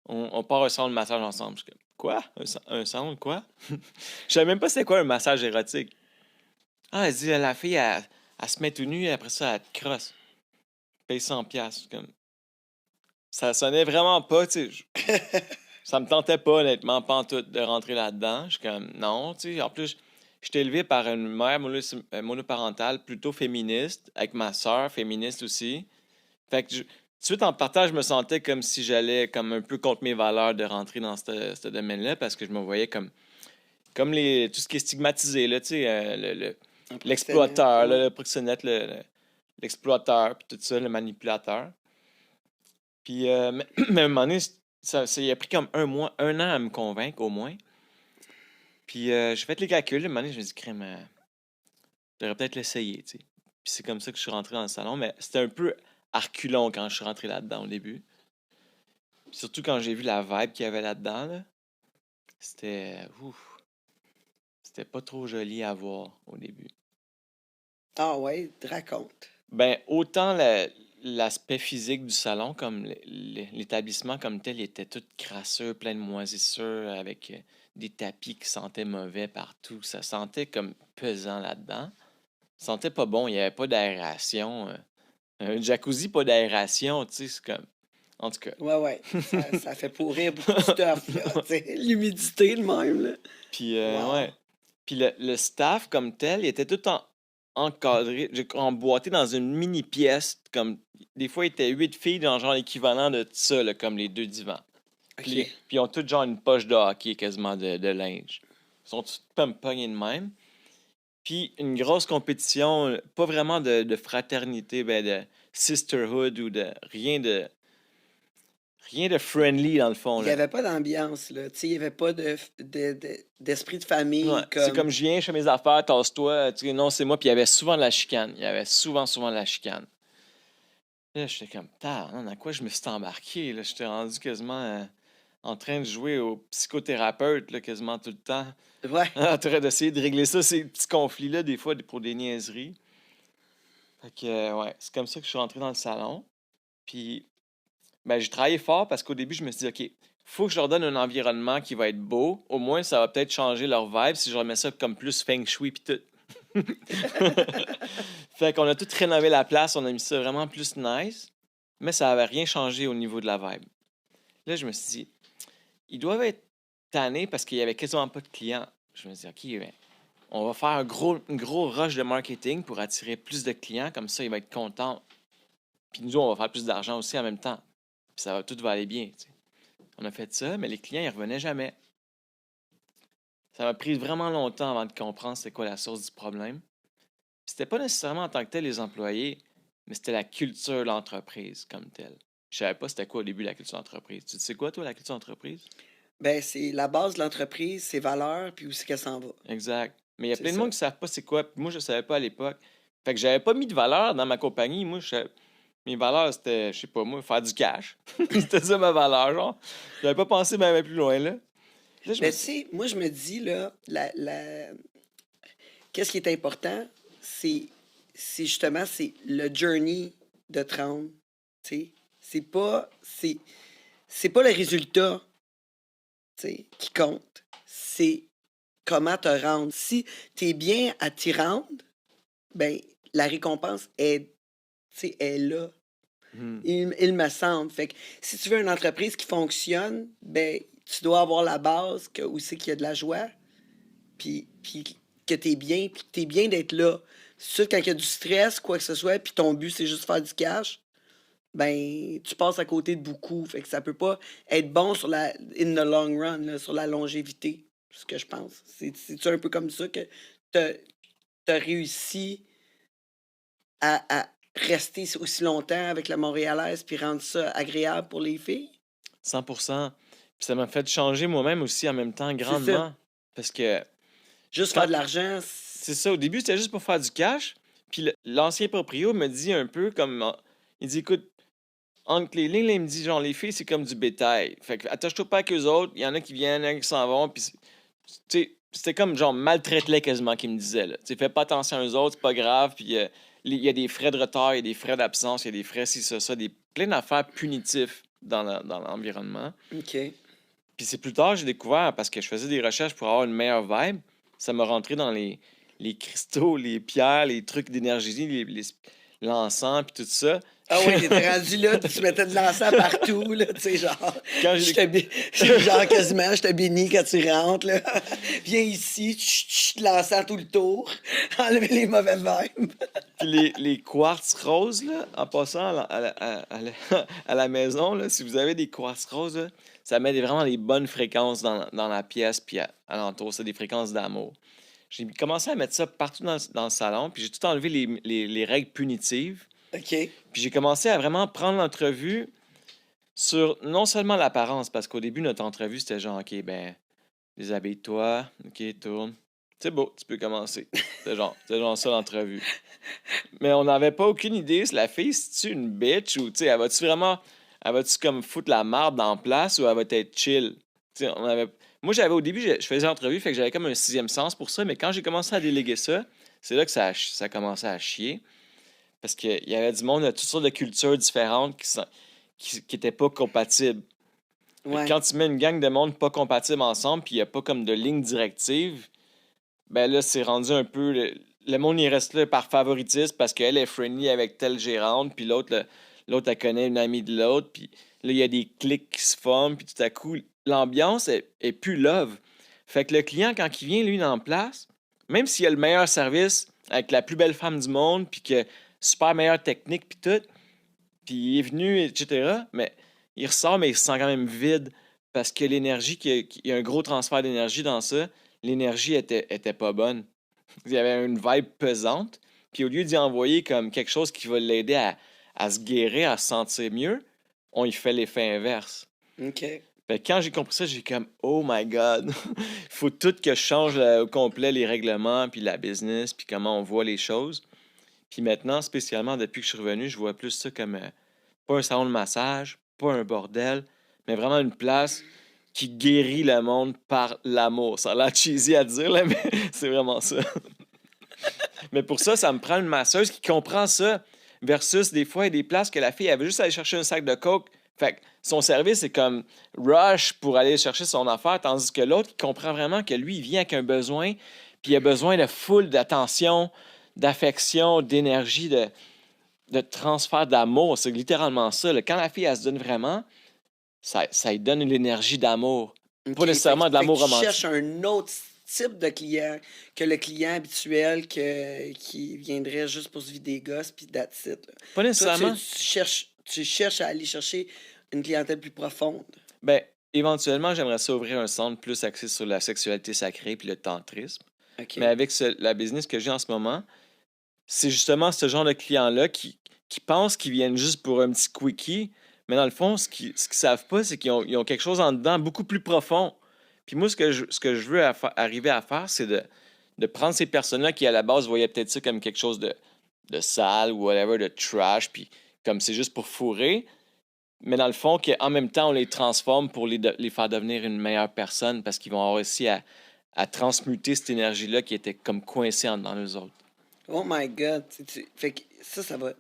on part un salon de massage ensemble. Je suis comme, quoi? Un salon de quoi? Je savais même pas c'était quoi un massage érotique. Ah, elle dit, la fille, elle se met tout nue, après ça, elle te crosse. Paye 100$. Comme... Ça sonnait vraiment pas, tu sais. Ça me tentait pas, honnêtement, pas en tout, de rentrer là-dedans. Je suis comme, non, tu sais. En plus, j'étais élevé par une mère monoparentale plutôt féministe, avec ma sœur féministe aussi. Fait que tout de suite, en partage, je me sentais comme si j'allais comme un peu contre mes valeurs de rentrer dans ce domaine-là parce que je me voyais comme tout ce qui est stigmatisé, là, tu sais, l'exploiteur,
Ouais.
le proxénète, l'exploiteur, puis tout ça, le manipulateur. Puis, mais à un moment donné, il a pris comme un an à me convaincre au moins. Puis, j'ai fait les calculs, à un moment donné, je me suis dit, crème, j'aurais peut-être l'essayer, tu sais. Puis c'est comme ça que je suis rentré dans le salon, mais c'était un peu à reculons quand je suis rentré là-dedans au début. Puis surtout quand j'ai vu la vibe qu'il y avait là-dedans, là, c'était... Ouf, c'était pas trop joli à voir au début.
Ah ouais, te raconte.
Ben, autant l'aspect physique du salon, comme l'établissement comme tel, il était tout crasseux, plein de moisissures, avec des tapis qui sentaient mauvais partout. Ça sentait comme pesant là-dedans. Ça sentait pas bon, il n'y avait pas d'aération. Un jacuzzi, pas d'aération, tu sais, c'est comme... En tout cas.
Ouais. Ça fait pourrir beaucoup de stuff, là. Tu sais, l'humidité, le même, là.
Puis,
Wow.
ouais. Puis le staff, comme tel, il était tout encadré, emboîté dans une mini-pièce. Comme, des fois, il était 8 filles dans genre l'équivalent de ça, là, comme les 2 divans. Puis,
OK.
puis ils ont toutes genre une poche de hockey quasiment de linge. Ils sont tous pognés de même. Puis une grosse compétition, pas vraiment de fraternité, ben de sisterhood ou de rien de friendly dans le fond.
Il n'y
Là.
avait pas d'ambiance, là. Tu sais, il n'y avait pas d'esprit de famille.
Ouais, c'est comme je viens, je fais mes affaires, tasse-toi, tu sais, non, c'est moi. Puis il y avait souvent de la chicane. Il y avait souvent de la chicane. Là, j'étais comme, à quoi je me suis embarqué? Là, j'étais rendu quasiment en train de jouer au psychothérapeute là, quasiment tout le temps.
Ouais.
En train d'essayer de régler ça, ces petits conflits-là, des fois, pour des niaiseries. Fait que, ouais, c'est comme ça que je suis rentré dans le salon. Puis, ben, j'ai travaillé fort parce qu'au début, je me suis dit, OK, faut que je leur donne un environnement qui va être beau. Au moins, ça va peut-être changer leur vibe si je remets ça comme plus feng shui puis tout. Fait qu'on a tout rénové la place, on a mis ça vraiment plus nice, mais ça n'avait rien changé au niveau de la vibe. Là, je me suis dit, ils doivent être tannés parce qu'il y avait quasiment pas de clients. Je me suis dit, OK, ben, on va faire un gros rush de marketing pour attirer plus de clients, comme ça, ils vont être contents. Puis nous, on va faire plus d'argent aussi en même temps. Puis ça va tout aller bien. T'sais. On a fait ça, mais les clients, ils revenaient jamais. Ça m'a pris vraiment longtemps avant de comprendre c'est quoi la source du problème. Puis c'était pas nécessairement en tant que tel les employés, mais c'était la culture de l'entreprise comme telle. Je savais pas c'était quoi au début la culture d'entreprise. Tu sais quoi, toi, la culture d'entreprise?
Ben, c'est la base de l'entreprise, ses valeurs, puis où c'est qu'elle s'en va.
Exact. Mais il y a
C'est
plein de
ça.
monde qui savent pas c'est quoi. Puis moi, je savais pas à l'époque. Fait que j'avais pas mis de valeur dans ma compagnie. Moi, mes valeurs, c'était, je sais pas moi, faire du cash. C'était ça ma valeur, genre. J'avais pas pensé même plus loin, là. Là, je me
Mais tu
suis...
sais, moi, je me dis, là, qu'est-ce qui est important, c'est justement, c'est le journey de te rendre, tu sais. C'est pas le résultat, tu sais, qui compte. C'est comment te rendre. Si tu es bien à t'y rendre, ben, la récompense est, tu sais, est là.
Hmm.
Il me semble. Fait que si tu veux une entreprise qui fonctionne, ben, tu dois avoir la base que, où c'est qu'il y a de la joie, puis que t'es bien, puis que t'es bien d'être là. C'est sûr, quand il y a du stress, quoi que ce soit, puis ton but, c'est juste faire du cash, ben, tu passes à côté de beaucoup. Fait que ça peut pas être bon sur in the long run, là, sur la longévité, c'est ce que je pense. C'est-tu un peu comme ça que t'as as réussi à rester aussi longtemps avec la Montréalaise puis rendre ça agréable pour les filles?
100%. Puis ça m'a fait changer moi-même aussi en même temps
C'est ça.
grandement. Parce que
Juste
quand
faire de l'argent,
c'est ça, au début, c'était juste pour faire du cash. Puis l'ancien proprio me dit un peu comme. Il dit, écoute, entre les lignes, là, il me dit, genre, les filles, c'est comme du bétail. Fait que attache-toi pas avec eux autres. Il y en a qui viennent, il y en a qui s'en vont. Puis, tu sais, c'était comme, genre, maltraite-les quasiment qu'il me disait, là. Tu sais, fais pas attention à eux autres, c'est pas grave. Puis, il y a des frais de retard, il y a des frais d'absence, il y a des frais ci, ça, plein d'affaires punitifs dans l'environnement.
OK.
Puis c'est plus tard, j'ai découvert, parce que je faisais des recherches pour avoir une meilleure vibe, ça m'a rentré dans les cristaux, les pierres, les trucs d'énergie, l'encens, puis tout ça.
Ah oui, t'étais rendu là, puis tu mettais de l'encens partout, là, tu sais, genre.
Quand
Genre quasiment, je te bénis quand tu rentres, là. Viens ici, de l'encens tout le tour, enlever les mauvais vibes.
Puis les quartz roses, là, en passant à la maison, là, si vous avez des quartz roses, là, ça met vraiment les bonnes fréquences dans la pièce, puis alentour, c'est des fréquences d'amour. J'ai commencé à mettre ça partout dans le salon, puis j'ai tout enlevé les règles punitives.
OK.
Puis j'ai commencé à vraiment prendre l'entrevue sur non seulement l'apparence, parce qu'au début, notre entrevue, c'était genre, OK, ben, déshabille-toi, OK, tourne. C'est beau, tu peux commencer. C'était genre ça l'entrevue. Mais on n'avait pas aucune idée si la fille, c'est-tu une bitch ou, tu sais, elle va-tu comme foutre la marde dans place ou elle va être chill? Tu sais, moi, j'avais au début, je faisais l'entrevue, fait que j'avais comme un sixième sens pour ça, mais quand j'ai commencé à déléguer ça, c'est là que ça a commencé à chier. Parce qu'il y avait du monde de toutes sortes de cultures différentes qui étaient pas compatibles. Fait que
Ouais.
quand tu mets une gang de monde pas compatible ensemble, puis il n'y a pas comme de ligne directive, ben là, c'est rendu un peu. Le monde, il reste là par favoritisme parce qu'elle est friendly avec telle gérante, puis l'autre, elle connaît une amie de l'autre, puis là, il y a des clics qui se forment, puis tout à coup, l'ambiance est plus love. Fait que le client, quand il vient, lui, en place, même s'il a le meilleur service avec la plus belle femme du monde, puis que super meilleure technique, puis tout, puis il est venu, etc., mais il ressort, mais il se sent quand même vide parce que l'énergie, il y a un gros transfert d'énergie dans ça, l'énergie était pas bonne. Il y avait une vibe pesante, puis au lieu d'y envoyer comme quelque chose qui va l'aider à se guérir, à se sentir mieux, on y fait l'effet inverse.
OK.
Fait que quand j'ai compris ça, j'ai comme « Oh my God! » Il faut tout que je change au complet les règlements, puis la business, puis comment on voit les choses. Puis maintenant, spécialement depuis que je suis revenu, je vois plus ça comme pas un salon de massage, pas un bordel, mais vraiment une place qui guérit le monde par l'amour. Ça a l'air cheesy à dire, là, mais c'est vraiment ça. Mais pour ça, ça me prend une masseuse qui comprend ça, versus des fois, il y a des places que la fille, elle veut juste aller chercher un sac de coke. Fait que son service est comme rush pour aller chercher son affaire, tandis que l'autre, il comprend vraiment que lui, il vient avec un besoin, puis il a besoin de full d'attention, d'affection, d'énergie, de transfert d'amour. C'est littéralement ça, là. Quand la fille, elle se donne vraiment, ça lui donne l'énergie d'amour.
OK.
Pas nécessairement de l'amour
Tu
romantique.
cherches un autre type de client que le client habituel qui viendrait juste pour se vider des gosses, puis that's it, là.
Pas
Toi,
nécessairement.
tu cherches à aller chercher une clientèle plus profonde.
Ben, éventuellement, j'aimerais ça ouvrir un centre plus axé sur la sexualité sacrée puis le tantrisme.
OK.
Mais avec la business que j'ai en ce moment, c'est justement ce genre de clients-là qui pensent qu'ils viennent juste pour un petit quickie. Mais dans le fond, ce qu'ils savent pas, c'est qu'ils ont quelque chose en dedans beaucoup plus profond. Puis moi, ce que je veux arriver à faire, c'est de prendre ces personnes-là qui, à la base, voyaient peut-être ça comme quelque chose de sale ou whatever, de trash, puis comme c'est juste pour fourrer. Mais dans le fond, qu'en même temps, on les transforme pour les faire devenir une meilleure personne parce qu'ils vont avoir réussi à transmuter cette énergie-là qui était comme coincée dans eux autres.
Oh my God. Fait que ça va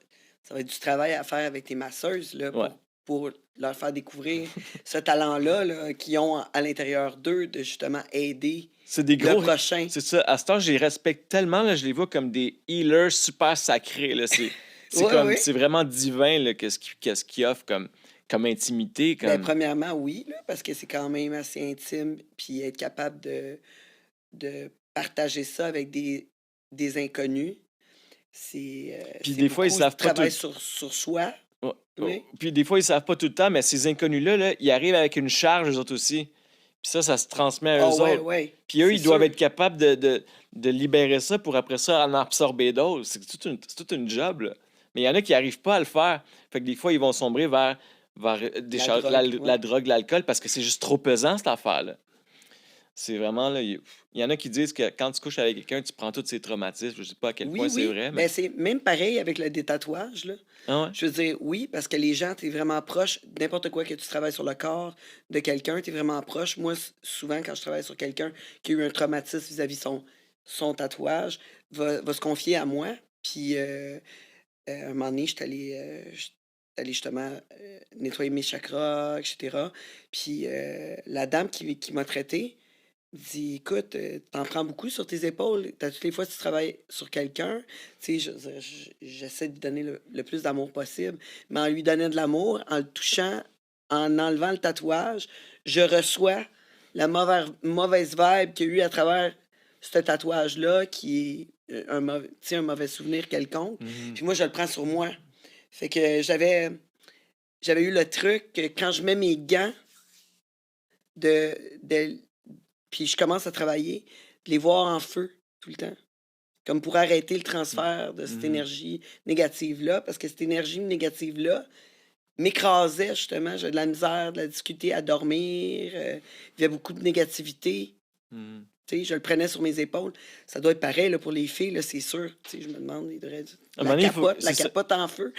être du travail à faire avec tes masseuses, là,
Ouais.
pour leur faire découvrir ce talent-là, là, qu'ils ont à l'intérieur d'eux de justement aider
C'est des
le
gros.
prochain.
C'est ça. À ce temps, je les respecte tellement, là, je les vois comme des healers super sacrés. Là. C'est
Ouais,
comme,
ouais.
c'est vraiment divin là, qu'est-ce qu'ils offrent comme intimité.
Ben,
Comme...
premièrement, oui, là, parce que c'est quand même assez intime, puis être capable de partager ça avec des inconnus, c'est
Puis des fois, ils
beaucoup
savent
de
pas
travail
tout.
sur soi.
Ouais.
Oui.
Puis des fois, ils savent pas tout le temps, mais ces inconnus-là, là, ils arrivent avec une charge, eux autres aussi. Puis ça se transmet à eux
Ah, ouais,
autres.
ouais.
Puis eux,
C'est
ils doivent
sûr.
être capables de libérer ça pour après ça en absorber d'autres. C'est toute une job, là. Mais il y en a qui n'arrivent pas à le faire. Fait que des fois, ils vont sombrer vers
drogue,
la
ouais.
drogue, l'alcool, parce que c'est juste trop pesant, cette affaire-là. C'est vraiment, là, il y en a qui disent que quand tu couches avec quelqu'un, tu prends tous ses traumatismes. Je sais pas à quel
Oui,
point c'est
oui.
vrai, mais...
Ben, c'est même pareil avec le détatouage, là.
Ah ouais?
Je veux dire, oui, parce que les gens, tu es vraiment proche, n'importe quoi que tu travailles sur le corps de quelqu'un, tu es vraiment proche. Moi, souvent, quand je travaille sur quelqu'un qui a eu un traumatisme vis-à-vis son tatouage, va se confier à moi. Puis, un moment donné, j'étais allé justement nettoyer mes chakras, etc. Puis, la dame qui m'a traité dit, écoute, t'en prends beaucoup sur tes épaules. Toutes les fois que tu travailles sur quelqu'un, tu sais, j'essaie de lui donner le plus d'amour possible, mais en lui donnant de l'amour, en le touchant, en enlevant le tatouage, je reçois la mauvaise vibe qu'il y a eu à travers ce tatouage-là, qui est tu sais, un mauvais souvenir quelconque.
Mhm.
Puis moi, je le prends sur moi. Fait que j'avais eu le truc que quand je mets mes gants de puis je commence à travailler, de les voir en feu tout le temps. Comme pour arrêter le transfert de cette
Mhm.
énergie négative-là, parce que cette énergie négative-là m'écrasait justement. J'ai de la misère, de la difficulté à dormir, il y avait beaucoup de négativité.
Mhm.
Tu sais, je le prenais sur mes épaules. Ça doit être pareil là, pour les filles, là, c'est sûr. Tu sais, je me demande, il devrait...
À un moment donné,
La
c'est ça.
capote en feu.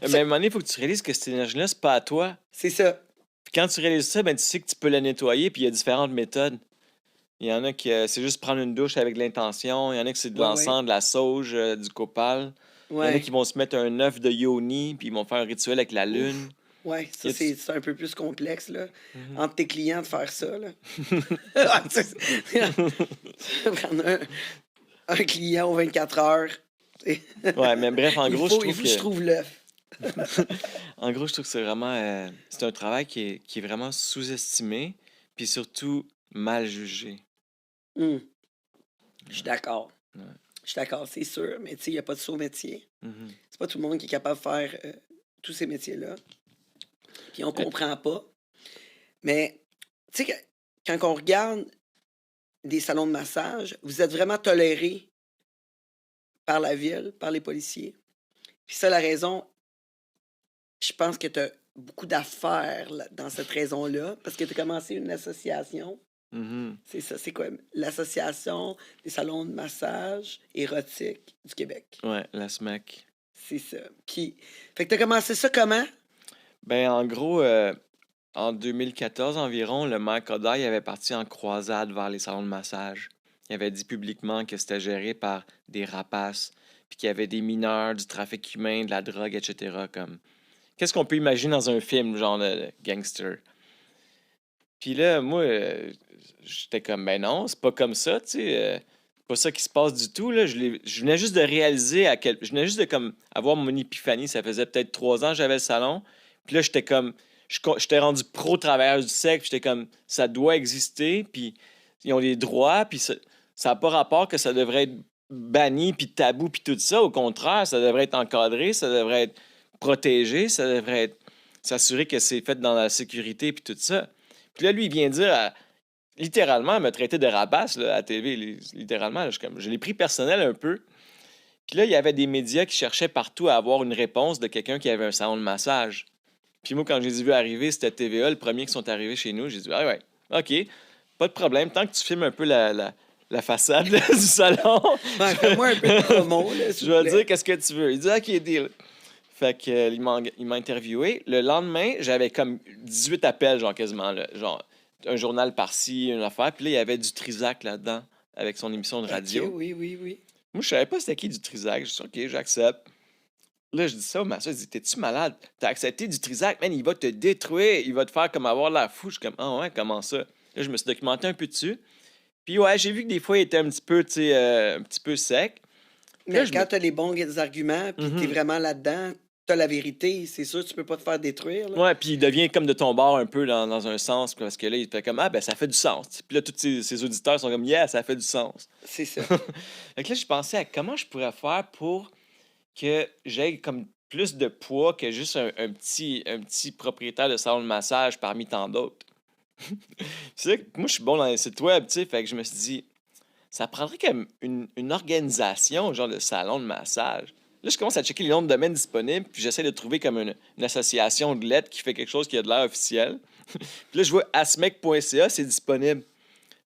Mais à un moment donné, il faut que tu réalises que cette énergie-là, c'est pas à toi.
C'est ça.
Puis quand tu réalises ça, ben, tu sais que tu peux la nettoyer, puis il y a différentes méthodes. Il y en a qui, c'est juste prendre une douche avec l'intention. Il y en a qui c'est de
Ouais,
l'encens, de la sauge, du copal. Il y en a
Ouais.
qui vont se mettre un œuf de yoni, puis ils vont faire un rituel avec la lune.
Ouais, ça,
Y a-tu-
c'est un peu plus complexe, là.
Mhm.
Entre tes clients, de faire ça, là. Ah, tu sais, prendre un client aux 24 heures. tu sais.
Ouais, mais bref, en
Il
gros,
faut
je
que
trouve
je
que...
trouve l'œuf.
En gros, je trouve que c'est vraiment... c'est un travail qui est vraiment sous-estimé, puis surtout mal jugé.
Hum, Je suis d'accord.
Ouais.
Je suis d'accord, c'est sûr. Mais tu sais, il n'y a pas de saut métier.
Mhm.
C'est pas tout le monde qui est capable de faire tous ces métiers-là. Puis on comprend pas. Mais tu sais, quand on regarde des salons de massage, vous êtes vraiment tolérés par la ville, par les policiers. Puis ça, la raison, je pense que tu as beaucoup d'affaires dans cette raison-là, parce que tu as commencé une association.
Mhm.
C'est ça, c'est quoi? L'Association des salons de massage érotique du Québec.
Ouais, la SMAC.
C'est ça. Puis, fait que tu as commencé ça comment?
Ben, en gros, en 2014 environ, le maire Kodaï avait parti en croisade vers les salons de massage. Il avait dit publiquement que c'était géré par des rapaces, puis qu'il y avait des mineurs, du trafic humain, de la drogue, etc. Comme... Qu'est-ce qu'on peut imaginer dans un film, genre de gangster? Puis là, moi, j'étais comme, ben non, c'est pas comme ça, tu sais. C'est pas ça qui se passe du tout, là. Je venais juste de réaliser Je venais juste de comme avoir mon épiphanie. Ça faisait peut-être 3 ans que j'avais le salon. Puis là, j'étais comme... J'étais rendu pro-travailleur du sexe. Puis j'étais comme, ça doit exister. Puis ils ont des droits. Puis ça n'a pas rapport que ça devrait être banni, puis tabou, puis tout ça. Au contraire, ça devrait être encadré. Ça devrait être protégé. Ça devrait être... s'assurer que c'est fait dans la sécurité, puis tout ça. Puis là, lui, il vient dire... littéralement, elle m'a traité de rapace là, à la TV. Littéralement, là, je l'ai pris personnel un peu. Puis là, il y avait des médias qui cherchaient partout à avoir une réponse de quelqu'un qui avait un salon de massage. Puis moi, quand je les ai vus arriver, c'était TVA, le premier qui sont arrivés chez nous. J'ai dit, ah ouais, OK, pas de problème. Tant que tu filmes un peu la façade là, du salon,
Ouais, fais-moi un peu de promo, là, s'il
je
vous
vais
plaît.
dire qu'est-ce que tu veux. Il dit, OK, deal. Fait que, il m'a interviewé. Le lendemain, j'avais comme 18 appels, genre quasiment, là, genre un journal par-ci, une affaire. Puis là, il y avait du Trisac là-dedans, avec son émission de radio.
Ok, oui, oui, oui.
Moi, je savais pas c'était qui du Trisac. Je dis, OK, j'accepte. Là, je dis ça au masseur. Il dit, t'es-tu malade? T'as accepté du Trisac, man, il va te détruire. Il va te faire comme avoir l'air fou. Je suis comme, ah ouais, comment ça? Là, je me suis documenté un peu dessus. Puis ouais, j'ai vu que des fois, il était un petit peu, tu sais, un petit peu sec.
Mais
Là, je
quand
me-
tu as les bons arguments, puis
Mhm.
tu es vraiment là-dedans, tu as la vérité, c'est sûr, tu peux pas te faire détruire. Là.
Ouais, puis il devient comme de ton bord un peu dans un sens, parce que là, il fait comme, ah ben, ça fait du sens. Puis là, tous ses auditeurs sont comme, yeah, ça fait du sens.
C'est ça.
Fait que là, je pensais à comment je pourrais faire pour que j'aie comme plus de poids que juste un petit propriétaire de salon de massage parmi tant d'autres. C'est que moi, je suis bon dans les sites web, tu sais, fait que je me suis dit, ça prendrait comme une organisation, genre de salon de massage. Là, je commence à checker les noms de domaines disponibles, puis j'essaie de trouver comme une association de lettres qui fait quelque chose qui a de l'air officiel. Puis là, je vois asmec.ca, c'est disponible.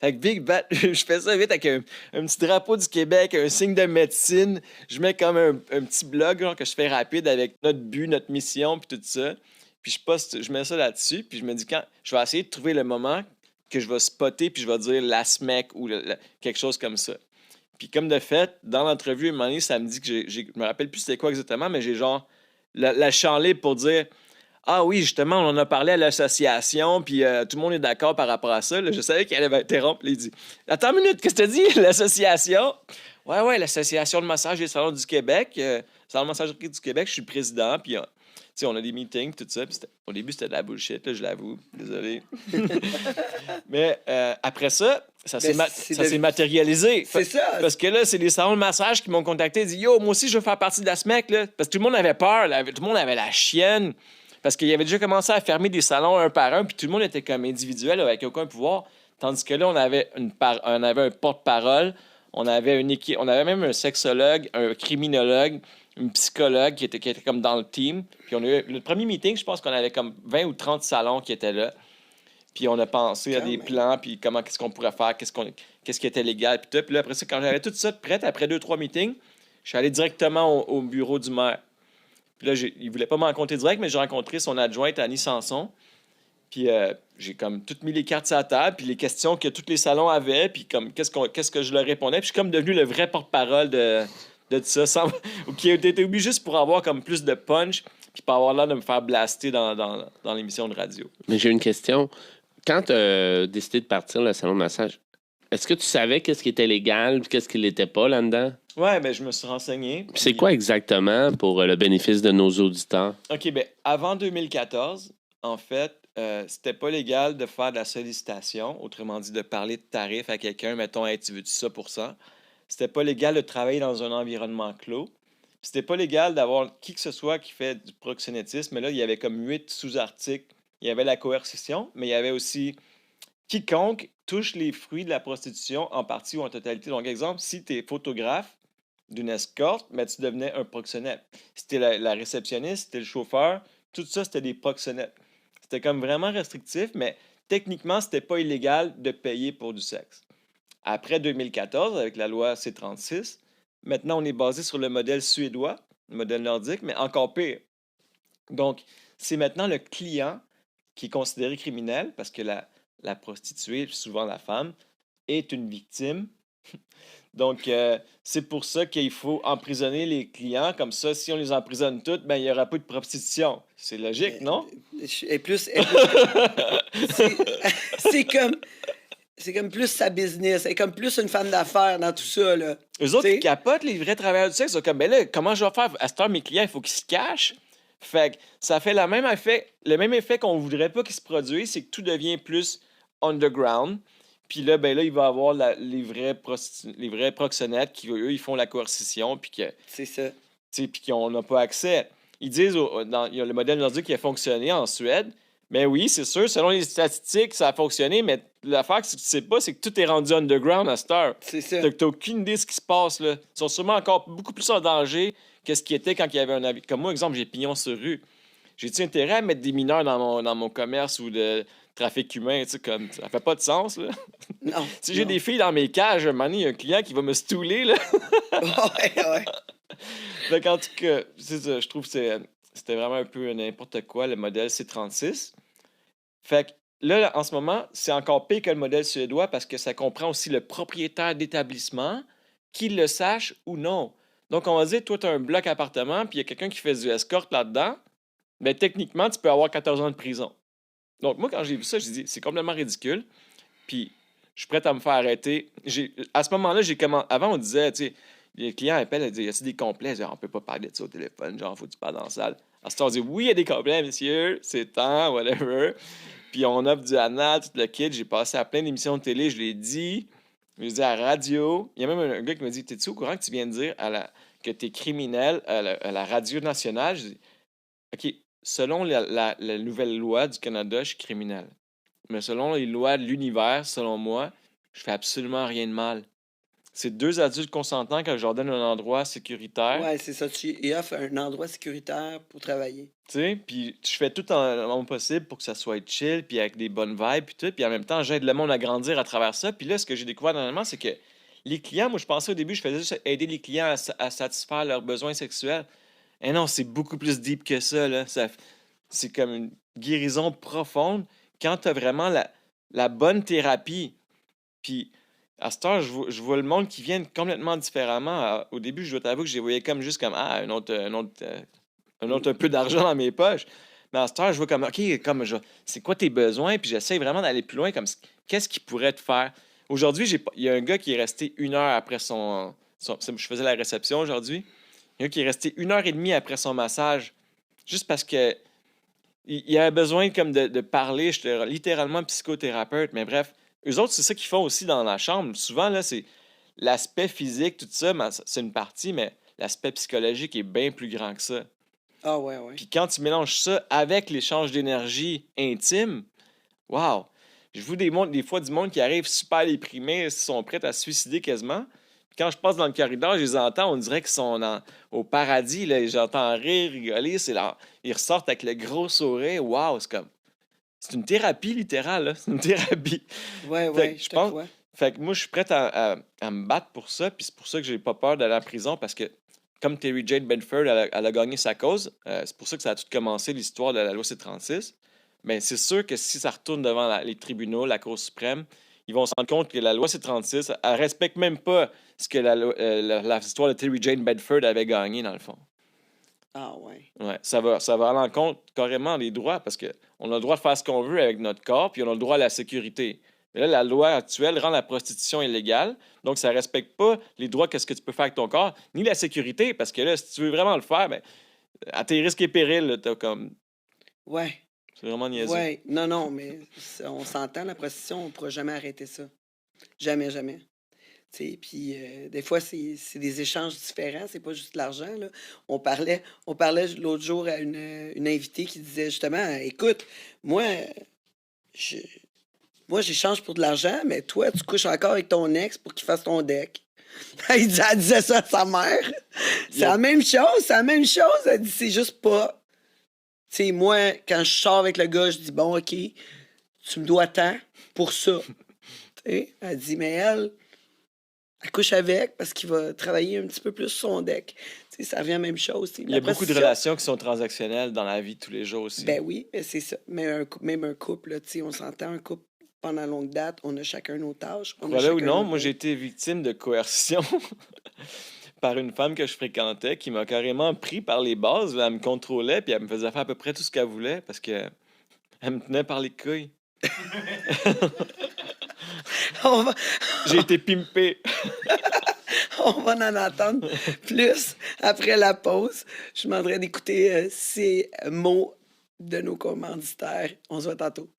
Fait que Big Bat, je fais ça vite avec un petit drapeau du Québec, un signe de médecine. Je mets comme un petit blog genre, que je fais rapide avec notre but, notre mission, puis tout ça. Puis je mets ça là-dessus, puis je me dis quand je vais essayer de trouver le moment que je vais spotter, puis je vais dire l'ASMEC ou quelque chose comme ça. Puis comme de fait, dans l'entrevue, à un moment donné, ça me dit que je me rappelle plus c'était quoi exactement, mais j'ai genre la chanlée pour dire ah oui, justement, on en a parlé à l'association, puis tout le monde est d'accord par rapport à ça. Là. Je savais qu'elle allait interrompre. Il dit attends une minute, qu'est-ce que tu dis, l'association? Ouais, l'Association de massage des salons du Québec. Salon de massage du Québec, je suis le président, puis on a des meetings, tout ça. Puis au début, c'était de la bullshit, là, je l'avoue. Désolé. Mais après ça, ça s'est matérialisé.
C'est ça.
Parce que là, c'est les salons de massage qui m'ont contacté et dit yo, moi aussi, je veux faire partie de la SMEC. Là. Parce que tout le monde avait peur, là, tout le monde avait la chienne. Parce qu'il avait déjà commencé à fermer des salons un par un, puis tout le monde était comme individuel avec aucun pouvoir. Tandis que là, on avait un porte-parole, on avait une équipe, on avait même un sexologue, un criminologue, une psychologue qui était comme dans le team. Puis on a eu le premier meeting, je pense qu'on avait comme 20 ou 30 salons qui étaient là. Puis on a pensé à des plans, puis qu'est-ce qu'on pourrait faire, qu'est-ce qui était légal, puis tout. Puis là, après ça, quand j'avais tout ça prêt, après 2-3 meetings, je suis allé directement au bureau du maire. Puis là, il ne voulait pas me rencontrer direct, mais j'ai rencontré son adjointe, Annie Sanson. Puis j'ai comme toutes mis les cartes sur la table, puis les questions que tous les salons avaient, puis comme qu'est-ce que je leur répondais. Puis je suis comme devenu le vrai porte-parole de ça, qui a été obligé juste pour avoir comme plus de punch, puis pas avoir l'air de me faire blaster dans l'émission de radio.
Mais j'ai une question. Quand tu as décidé de partir le salon de massage, est-ce que tu savais qu'est-ce qui était légal et qu'est-ce qui l'était pas là-dedans?
Ouais, ben je me suis renseigné.
Puis c'est quoi exactement pour le bénéfice de nos auditeurs?
OK, ben avant 2014, en fait, c'était pas légal de faire de la sollicitation, autrement dit de parler de tarifs à quelqu'un, mettons, hey, tu veux-tu ça pour ça? C'était pas légal de travailler dans un environnement clos. C'était pas légal d'avoir qui que ce soit qui fait du proxénétisme, mais là, il y avait comme 8 sous-articles. Il y avait la coercition, mais il y avait aussi quiconque touche les fruits de la prostitution en partie ou en totalité. Donc, exemple, si tu es photographe d'une escorte, mais tu devenais un proxénète. Si tu es la réceptionniste, si tu es le chauffeur, tout ça, c'était des proxénètes. C'était comme vraiment restrictif, mais techniquement, c'était pas illégal de payer pour du sexe. Après 2014, avec la loi C-36, maintenant, on est basé sur le modèle suédois, le modèle nordique, mais encore pire. Donc, c'est maintenant le client qui est considéré criminel parce que la prostituée, souvent la femme, est une victime. Donc, c'est pour ça qu'il faut emprisonner les clients. Comme ça, si on les emprisonne toutes, ben, il n'y aura pas de prostitution. C'est logique, non?
C'est comme plus sa business. Elle est comme plus une femme d'affaires dans tout ça, là.
Eux autres,
T'sais?
ils capotent, les vrais travailleurs du sexe. Ils sont comme, ben là, comment je vais faire? À cette heure, mes clients, il faut qu'ils se cachent. Fait que ça fait le même effet qu'on ne voudrait pas qu'il se produise, c'est que tout devient plus underground. Puis là, ben là, il va y avoir les vrais proxénètes qui, eux, ils font la coercition, puis
C'est ça.
qu'on n'a pas accès. Ils disent, il y a le modèle nordique qui a fonctionné en Suède. Mais oui, c'est sûr, selon les statistiques, ça a fonctionné, mais l'affaire que tu ne sais pas, c'est que tout est rendu underground à cette heure.
C'est ça.
Tu n'as aucune idée de ce qui se passe, là. Ils sont sûrement encore beaucoup plus en danger que ce qui était quand il y avait un avis. Comme moi, exemple, j'ai pignon sur rue. J'ai-tu intérêt à mettre des mineurs dans mon commerce ou de trafic humain, tu sais, comme ça fait pas de sens, là.
Non.
Si j'ai des filles dans mes cages, un moment donné, il y a un client qui va me stouler, là.
Ouais.
Donc, en tout cas, c'est ça, je trouve que c'était vraiment un peu n'importe quoi, le modèle C-36. Fait que là, en ce moment, c'est encore pire que le modèle suédois parce que ça comprend aussi le propriétaire d'établissement, qu'il le sache ou non. Donc, on va dire, toi, tu as un bloc appartement, puis il y a quelqu'un qui fait du escorte là-dedans, mais techniquement, tu peux avoir 14 ans de prison. Donc, moi, quand j'ai vu ça, j'ai dit, c'est complètement ridicule. Puis, je suis prêt à me faire arrêter. À ce moment-là, avant, on disait, tu sais, les clients appellent, ils disent, y a-t-il des complets? Genre, on peut pas parler de ça au téléphone, genre, faut que tu parles dans la salle. À ce temps, on dit, oui, il y a des complets, monsieur, c'est temps, whatever. Puis, on offre du anal, tout le kit. J'ai passé à plein d'émissions de télé, je l'ai dit à la radio. Il y a même un gars qui m'a dit, t'es-tu au courant que tu viens de dire que tu es criminel à la radio nationale. Je dis, OK, selon la nouvelle loi du Canada, je suis criminel. Mais selon les lois de l'univers, selon moi, je fais absolument rien de mal. C'est 2 adultes consentants que je leur donne un endroit sécuritaire.
Ouais, c'est ça. Il offre un endroit sécuritaire pour travailler.
Tu sais, puis je fais tout mon possible pour que ça soit chill, puis avec des bonnes vibes, puis tout. Puis en même temps, j'aide le monde à grandir à travers ça. Puis là, ce que j'ai découvert dernièrement, c'est que les clients, moi, je pensais au début, je faisais juste aider les clients à satisfaire leurs besoins sexuels. Et non, c'est beaucoup plus deep que ça, là. C'est comme une guérison profonde quand tu as vraiment la bonne thérapie. Puis à cette heure, je vois le monde qui vient complètement différemment. Au début, je dois t'avouer que je les voyais comme juste comme un autre un peu d'argent dans mes poches. Mais à cette heure, je vois comme OK, c'est quoi tes besoins? Puis j'essaie vraiment d'aller plus loin, comme qu'est-ce qu'il pourrait te faire? Aujourd'hui, il y a un gars qui est resté 1 heure après je faisais la réception aujourd'hui. Il y a un gars qui est resté 1 heure et demie après son massage, juste parce que il avait besoin comme de parler. J'étais littéralement psychothérapeute, mais bref. Eux autres, c'est ça qu'ils font aussi dans la chambre. Souvent, là, c'est l'aspect physique, tout ça, c'est une partie, mais l'aspect psychologique est bien plus grand que ça.
Ah ouais.
Puis quand tu mélanges ça avec l'échange d'énergie intime, wow! Je vois des fois du monde qui arrive super déprimé, ils sont prêts à se suicider quasiment. Puis quand je passe dans le corridor, je les entends, on dirait qu'ils sont au paradis. Là, j'entends rire, rigoler. Ils ressortent avec le gros sourire. Wow! C'est une thérapie littérale, là. C'est une thérapie.
Ouais,
je pense. Fait que moi, je suis prêt à me battre pour ça. Puis c'est pour ça que j'ai pas peur d'aller en prison parce que, comme Terry Jane Bedford, elle a gagné sa cause. C'est pour ça que ça a tout commencé, l'histoire de la loi C-36. Mais c'est sûr que si ça retourne devant les tribunaux, la Cour suprême, ils vont se rendre compte que la loi C-36, elle respecte même pas ce que l'histoire de Terry Jane Bedford avait gagné, dans le fond.
Ah ouais.
Ouais, ça va à l'encontre carrément des droits parce qu'on a le droit de faire ce qu'on veut avec notre corps, puis on a le droit à la sécurité. Mais là, la loi actuelle rend la prostitution illégale, donc ça ne respecte pas les droits qu'est-ce que tu peux faire avec ton corps, ni la sécurité, parce que là, si tu veux vraiment le faire, ben, à tes risques et périls, là, t'as comme...
Ouais.
C'est vraiment niaiseux.
Ouais. Non, mais on s'entend, la prostitution, on ne pourra jamais arrêter ça. Jamais. Puis des fois, c'est des échanges différents, c'est pas juste de l'argent. Là. On parlait l'autre jour à une invitée qui disait justement, écoute, moi, j'échange pour de l'argent, mais toi, tu couches encore avec ton ex pour qu'il fasse ton deck. Elle disait ça à sa mère. C'est la même chose. Elle dit, c'est juste pas. Tu sais, moi, quand je sors avec le gars, je dis, bon, OK, tu me dois tant pour ça. T'sais, elle dit, mais elle couche avec parce qu'il va travailler un petit peu plus sur son deck. T'sais, ça revient à la même chose.
Il y a beaucoup de relations qui sont transactionnelles dans la vie de tous les jours aussi.
Ben oui, c'est ça. Mais même un couple, là, on s'entend, un couple pendant longue date, on a chacun nos tâches.
Voilà ou non, moi j'ai été victime de coercion par une femme que je fréquentais qui m'a carrément pris par les bases. Elle me contrôlait puis elle me faisait faire à peu près tout ce qu'elle voulait parce que elle me tenait par les couilles. J'ai été pimpé.
On va en entendre plus après la pause. Je demanderai d'écouter ces mots de nos commanditaires. On se voit tantôt.